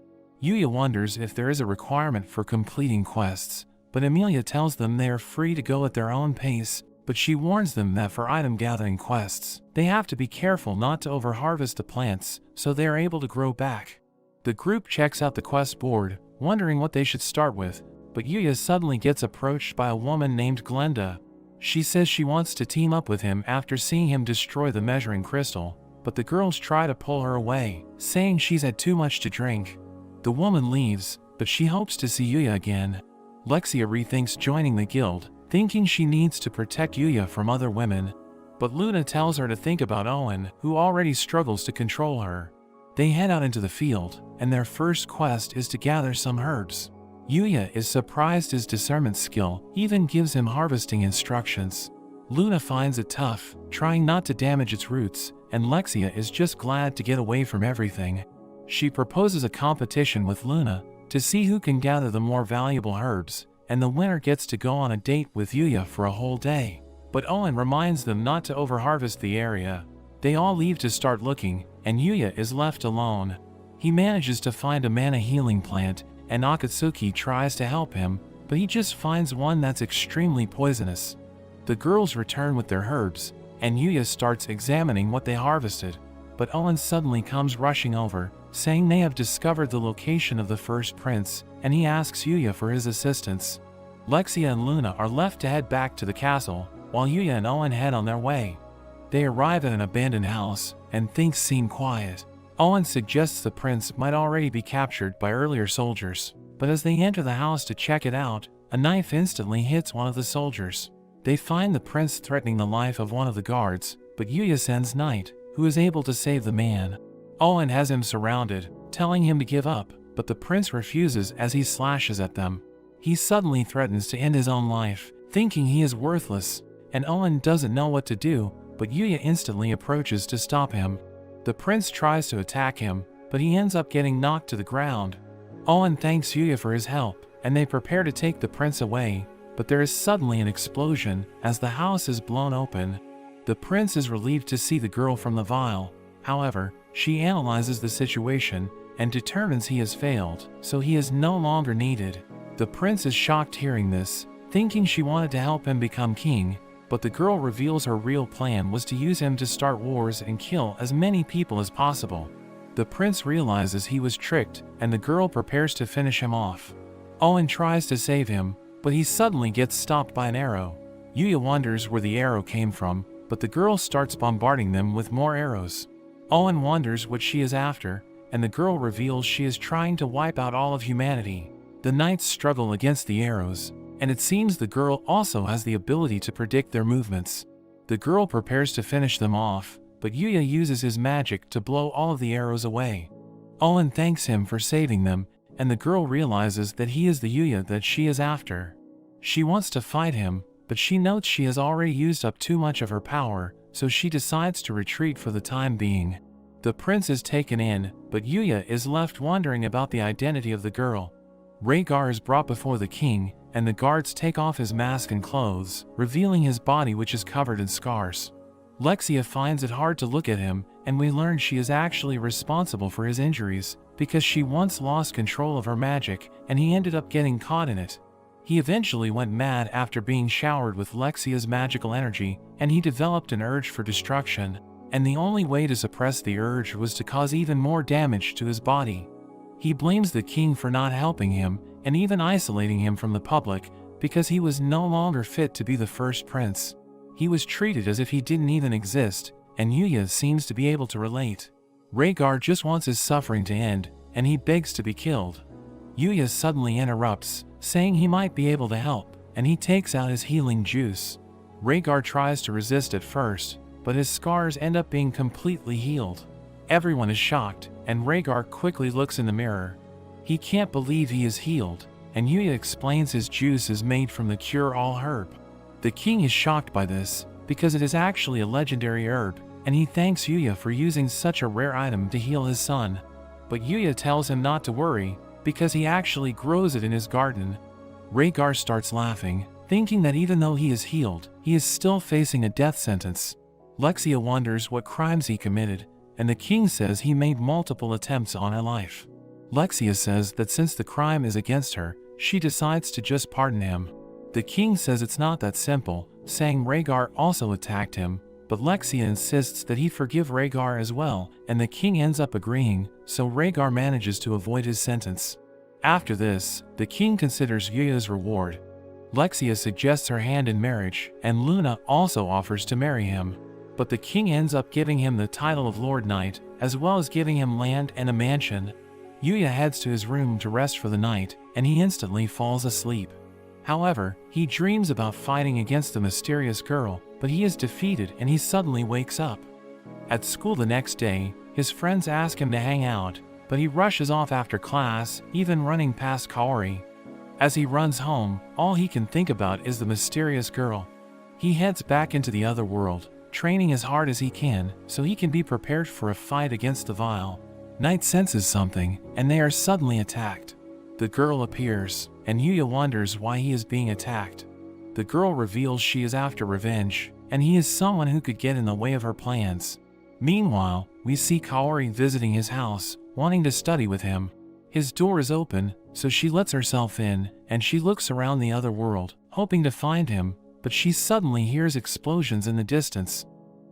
Yuya wonders if there is a requirement for completing quests, but Emilia tells them they are free to go at their own pace, but she warns them that for item gathering quests, they have to be careful not to overharvest the plants so they are able to grow back. The group checks out the quest board, wondering what they should start with, but Yuya suddenly gets approached by a woman named Glenda. She says she wants to team up with him after seeing him destroy the measuring crystal, but the girls try to pull her away, saying she's had too much to drink. The woman leaves, but she hopes to see Yuya again. Lexia rethinks joining the guild, thinking she needs to protect Yuya from other women. But Luna tells her to think about Owen, who already struggles to control her. They head out into the field, and their first quest is to gather some herbs. Yuya is surprised his discernment skill even gives him harvesting instructions. Luna finds it tough, trying not to damage its roots, and Lexia is just glad to get away from everything. She proposes a competition with Luna to see who can gather the more valuable herbs, and the winner gets to go on a date with Yuya for a whole day. But Owen reminds them not to overharvest the area. They all leave to start looking, and Yuya is left alone. He manages to find a mana healing plant, and Akatsuki tries to help him, but he just finds one that's extremely poisonous. The girls return with their herbs, and Yuya starts examining what they harvested, but Owen suddenly comes rushing over, saying they have discovered the location of the first prince, and he asks Yuya for his assistance. Lexia and Luna are left to head back to the castle, while Yuya and Owen head on their way. They arrive at an abandoned house, and things seem quiet. Owen suggests the prince might already be captured by earlier soldiers, but as they enter the house to check it out, a knife instantly hits one of the soldiers. They find the prince threatening the life of one of the guards, but Yuya sends Knight, who is able to save the man. Owen has him surrounded, telling him to give up, but the prince refuses as he slashes at them. He suddenly threatens to end his own life, thinking he is worthless, and Owen doesn't know what to do, but Yuya instantly approaches to stop him. The prince tries to attack him, but he ends up getting knocked to the ground. Owen thanks Yuya for his help, and they prepare to take the prince away, but there is suddenly an explosion as the house is blown open. The prince is relieved to see the girl from the vial. However, she analyzes the situation and determines he has failed, so he is no longer needed. The prince is shocked hearing this, thinking she wanted to help him become king, but the girl reveals her real plan was to use him to start wars and kill as many people as possible. The prince realizes he was tricked, and the girl prepares to finish him off. Owen tries to save him, but he suddenly gets stopped by an arrow. Yuya wonders where the arrow came from, but the girl starts bombarding them with more arrows. Owen wonders what she is after, and the girl reveals she is trying to wipe out all of humanity. The knights struggle against the arrows, and it seems the girl also has the ability to predict their movements. The girl prepares to finish them off, but Yuya uses his magic to blow all of the arrows away. Owen thanks him for saving them, and the girl realizes that he is the Yuya that she is after. She wants to fight him, but she notes she has already used up too much of her power, so she decides to retreat for the time being. The prince is taken in, but Yuya is left wondering about the identity of the girl. Rhaegar is brought before the king, and the guards take off his mask and clothes, revealing his body which is covered in scars. Lexia finds it hard to look at him, and we learn she is actually responsible for his injuries, because she once lost control of her magic, and he ended up getting caught in it. He eventually went mad after being showered with Lexia's magical energy, and he developed an urge for destruction, and the only way to suppress the urge was to cause even more damage to his body. He blames the king for not helping him, and even isolating him from the public, because he was no longer fit to be the first prince. He was treated as if he didn't even exist, and Yuya seems to be able to relate. Rhaegar just wants his suffering to end, and he begs to be killed. Yuya suddenly interrupts, saying he might be able to help, and he takes out his healing juice. Rhaegar tries to resist at first, but his scars end up being completely healed. Everyone is shocked, and Rhaegar quickly looks in the mirror. He can't believe he is healed, and Yuya explains his juice is made from the cure-all herb. The king is shocked by this, because it is actually a legendary herb, and he thanks Yuya for using such a rare item to heal his son. but Yuya tells him not to worry, because he actually grows it in his garden. Rhaegar starts laughing, thinking that even though he is healed, he is still facing a death sentence. Lexia wonders what crimes he committed, and the king says he made multiple attempts on her life. Lexia says that since the crime is against her, she decides to just pardon him. The king says it's not that simple, saying Rhaegar also attacked him, but Lexia insists that he forgive Rhaegar as well, and the king ends up agreeing, so Rhaegar manages to avoid his sentence. After this, the king considers Yuya's reward. Lexia suggests her hand in marriage, and Luna also offers to marry him. But the king ends up giving him the title of Lord Knight, as well as giving him land and a mansion. Yuya heads to his room to rest for the night, and he instantly falls asleep. However, he dreams about fighting against the mysterious girl, but he is defeated and he suddenly wakes up. At school the next day, his friends ask him to hang out, but he rushes off after class, even running past Kaori. As he runs home, all he can think about is the mysterious girl. He heads back into the other world, training as hard as he can so he can be prepared for a fight against the Vile. Knight senses something, and they are suddenly attacked. The girl appears, and Yuya wonders why he is being attacked. The girl reveals she is after revenge, and he is someone who could get in the way of her plans. Meanwhile, we see Kaori visiting his house, wanting to study with him. His door is open, so she lets herself in, and she looks around the other world, hoping to find him, but she suddenly hears explosions in the distance.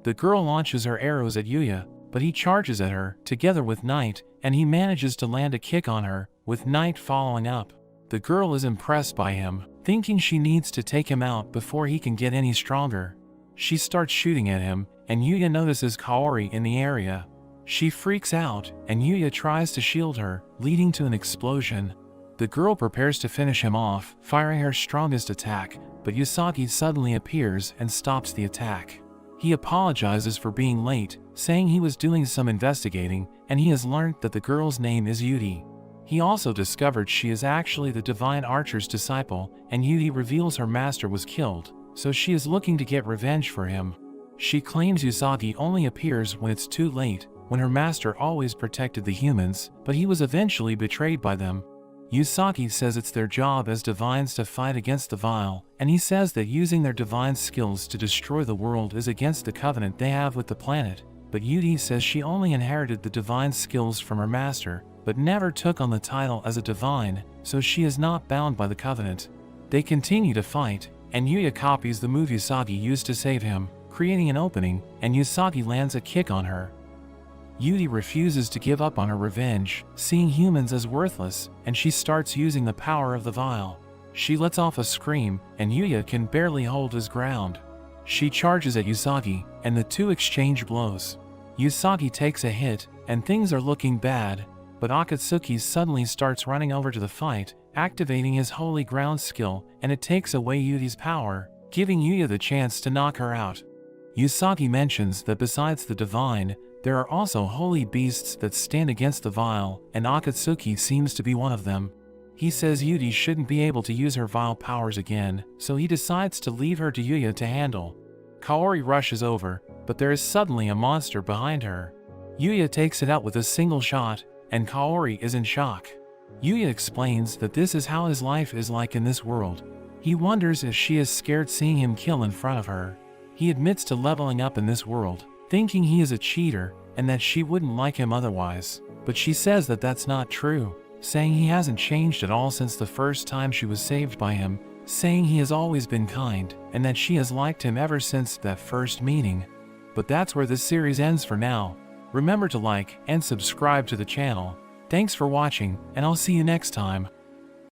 The girl launches her arrows at Yuya, but he charges at her, together with Knight, and he manages to land a kick on her, with Knight following up. The girl is impressed by him, thinking she needs to take him out before he can get any stronger. She starts shooting at him, and Yuya notices Kaori in the area. She freaks out, and Yuya tries to shield her, leading to an explosion. The girl prepares to finish him off, firing her strongest attack, but Usagi suddenly appears and stops the attack. He apologizes for being late, saying he was doing some investigating, and he has learned that the girl's name is Yuri. He also discovered she is actually the divine archer's disciple, and Yuri reveals her master was killed, so she is looking to get revenge for him. She claims Usagi only appears when it's too late, when her master always protected the humans, but he was eventually betrayed by them. Usagi says it's their job as divines to fight against the Vile, and he says that using their divine skills to destroy the world is against the covenant they have with the planet, but Yuri says she only inherited the divine skills from her master, but never took on the title as a divine, so she is not bound by the covenant. They continue to fight, and Yuya copies the move Usagi used to save him, creating an opening, and Usagi lands a kick on her. Yuri refuses to give up on her revenge, seeing humans as worthless, and she starts using the power of the Vile. She lets off a scream, and Yuya can barely hold his ground. She charges at Usagi, and the two exchange blows. Usagi takes a hit, and things are looking bad, but Akatsuki suddenly starts running over to the fight, activating his Holy Ground skill, and it takes away Yuri's power, giving Yuya the chance to knock her out. Usagi mentions that besides the divine, there are also holy beasts that stand against the Vile, and Akatsuki seems to be one of them. He says Yuri shouldn't be able to use her Vile powers again, so he decides to leave her to Yuya to handle. Kaori rushes over, but there is suddenly a monster behind her. Yuya takes it out with a single shot, and Kaori is in shock. Yuya explains that this is how his life is like in this world. He wonders if she is scared seeing him kill in front of her. He admits to leveling up in this world, thinking he is a cheater, and that she wouldn't like him otherwise, but she says that that's not true, saying he hasn't changed at all since the first time she was saved by him, saying he has always been kind, and that she has liked him ever since that first meeting. But that's where this series ends for now. Remember to like and subscribe to the channel. Thanks for watching, and I'll see you next time.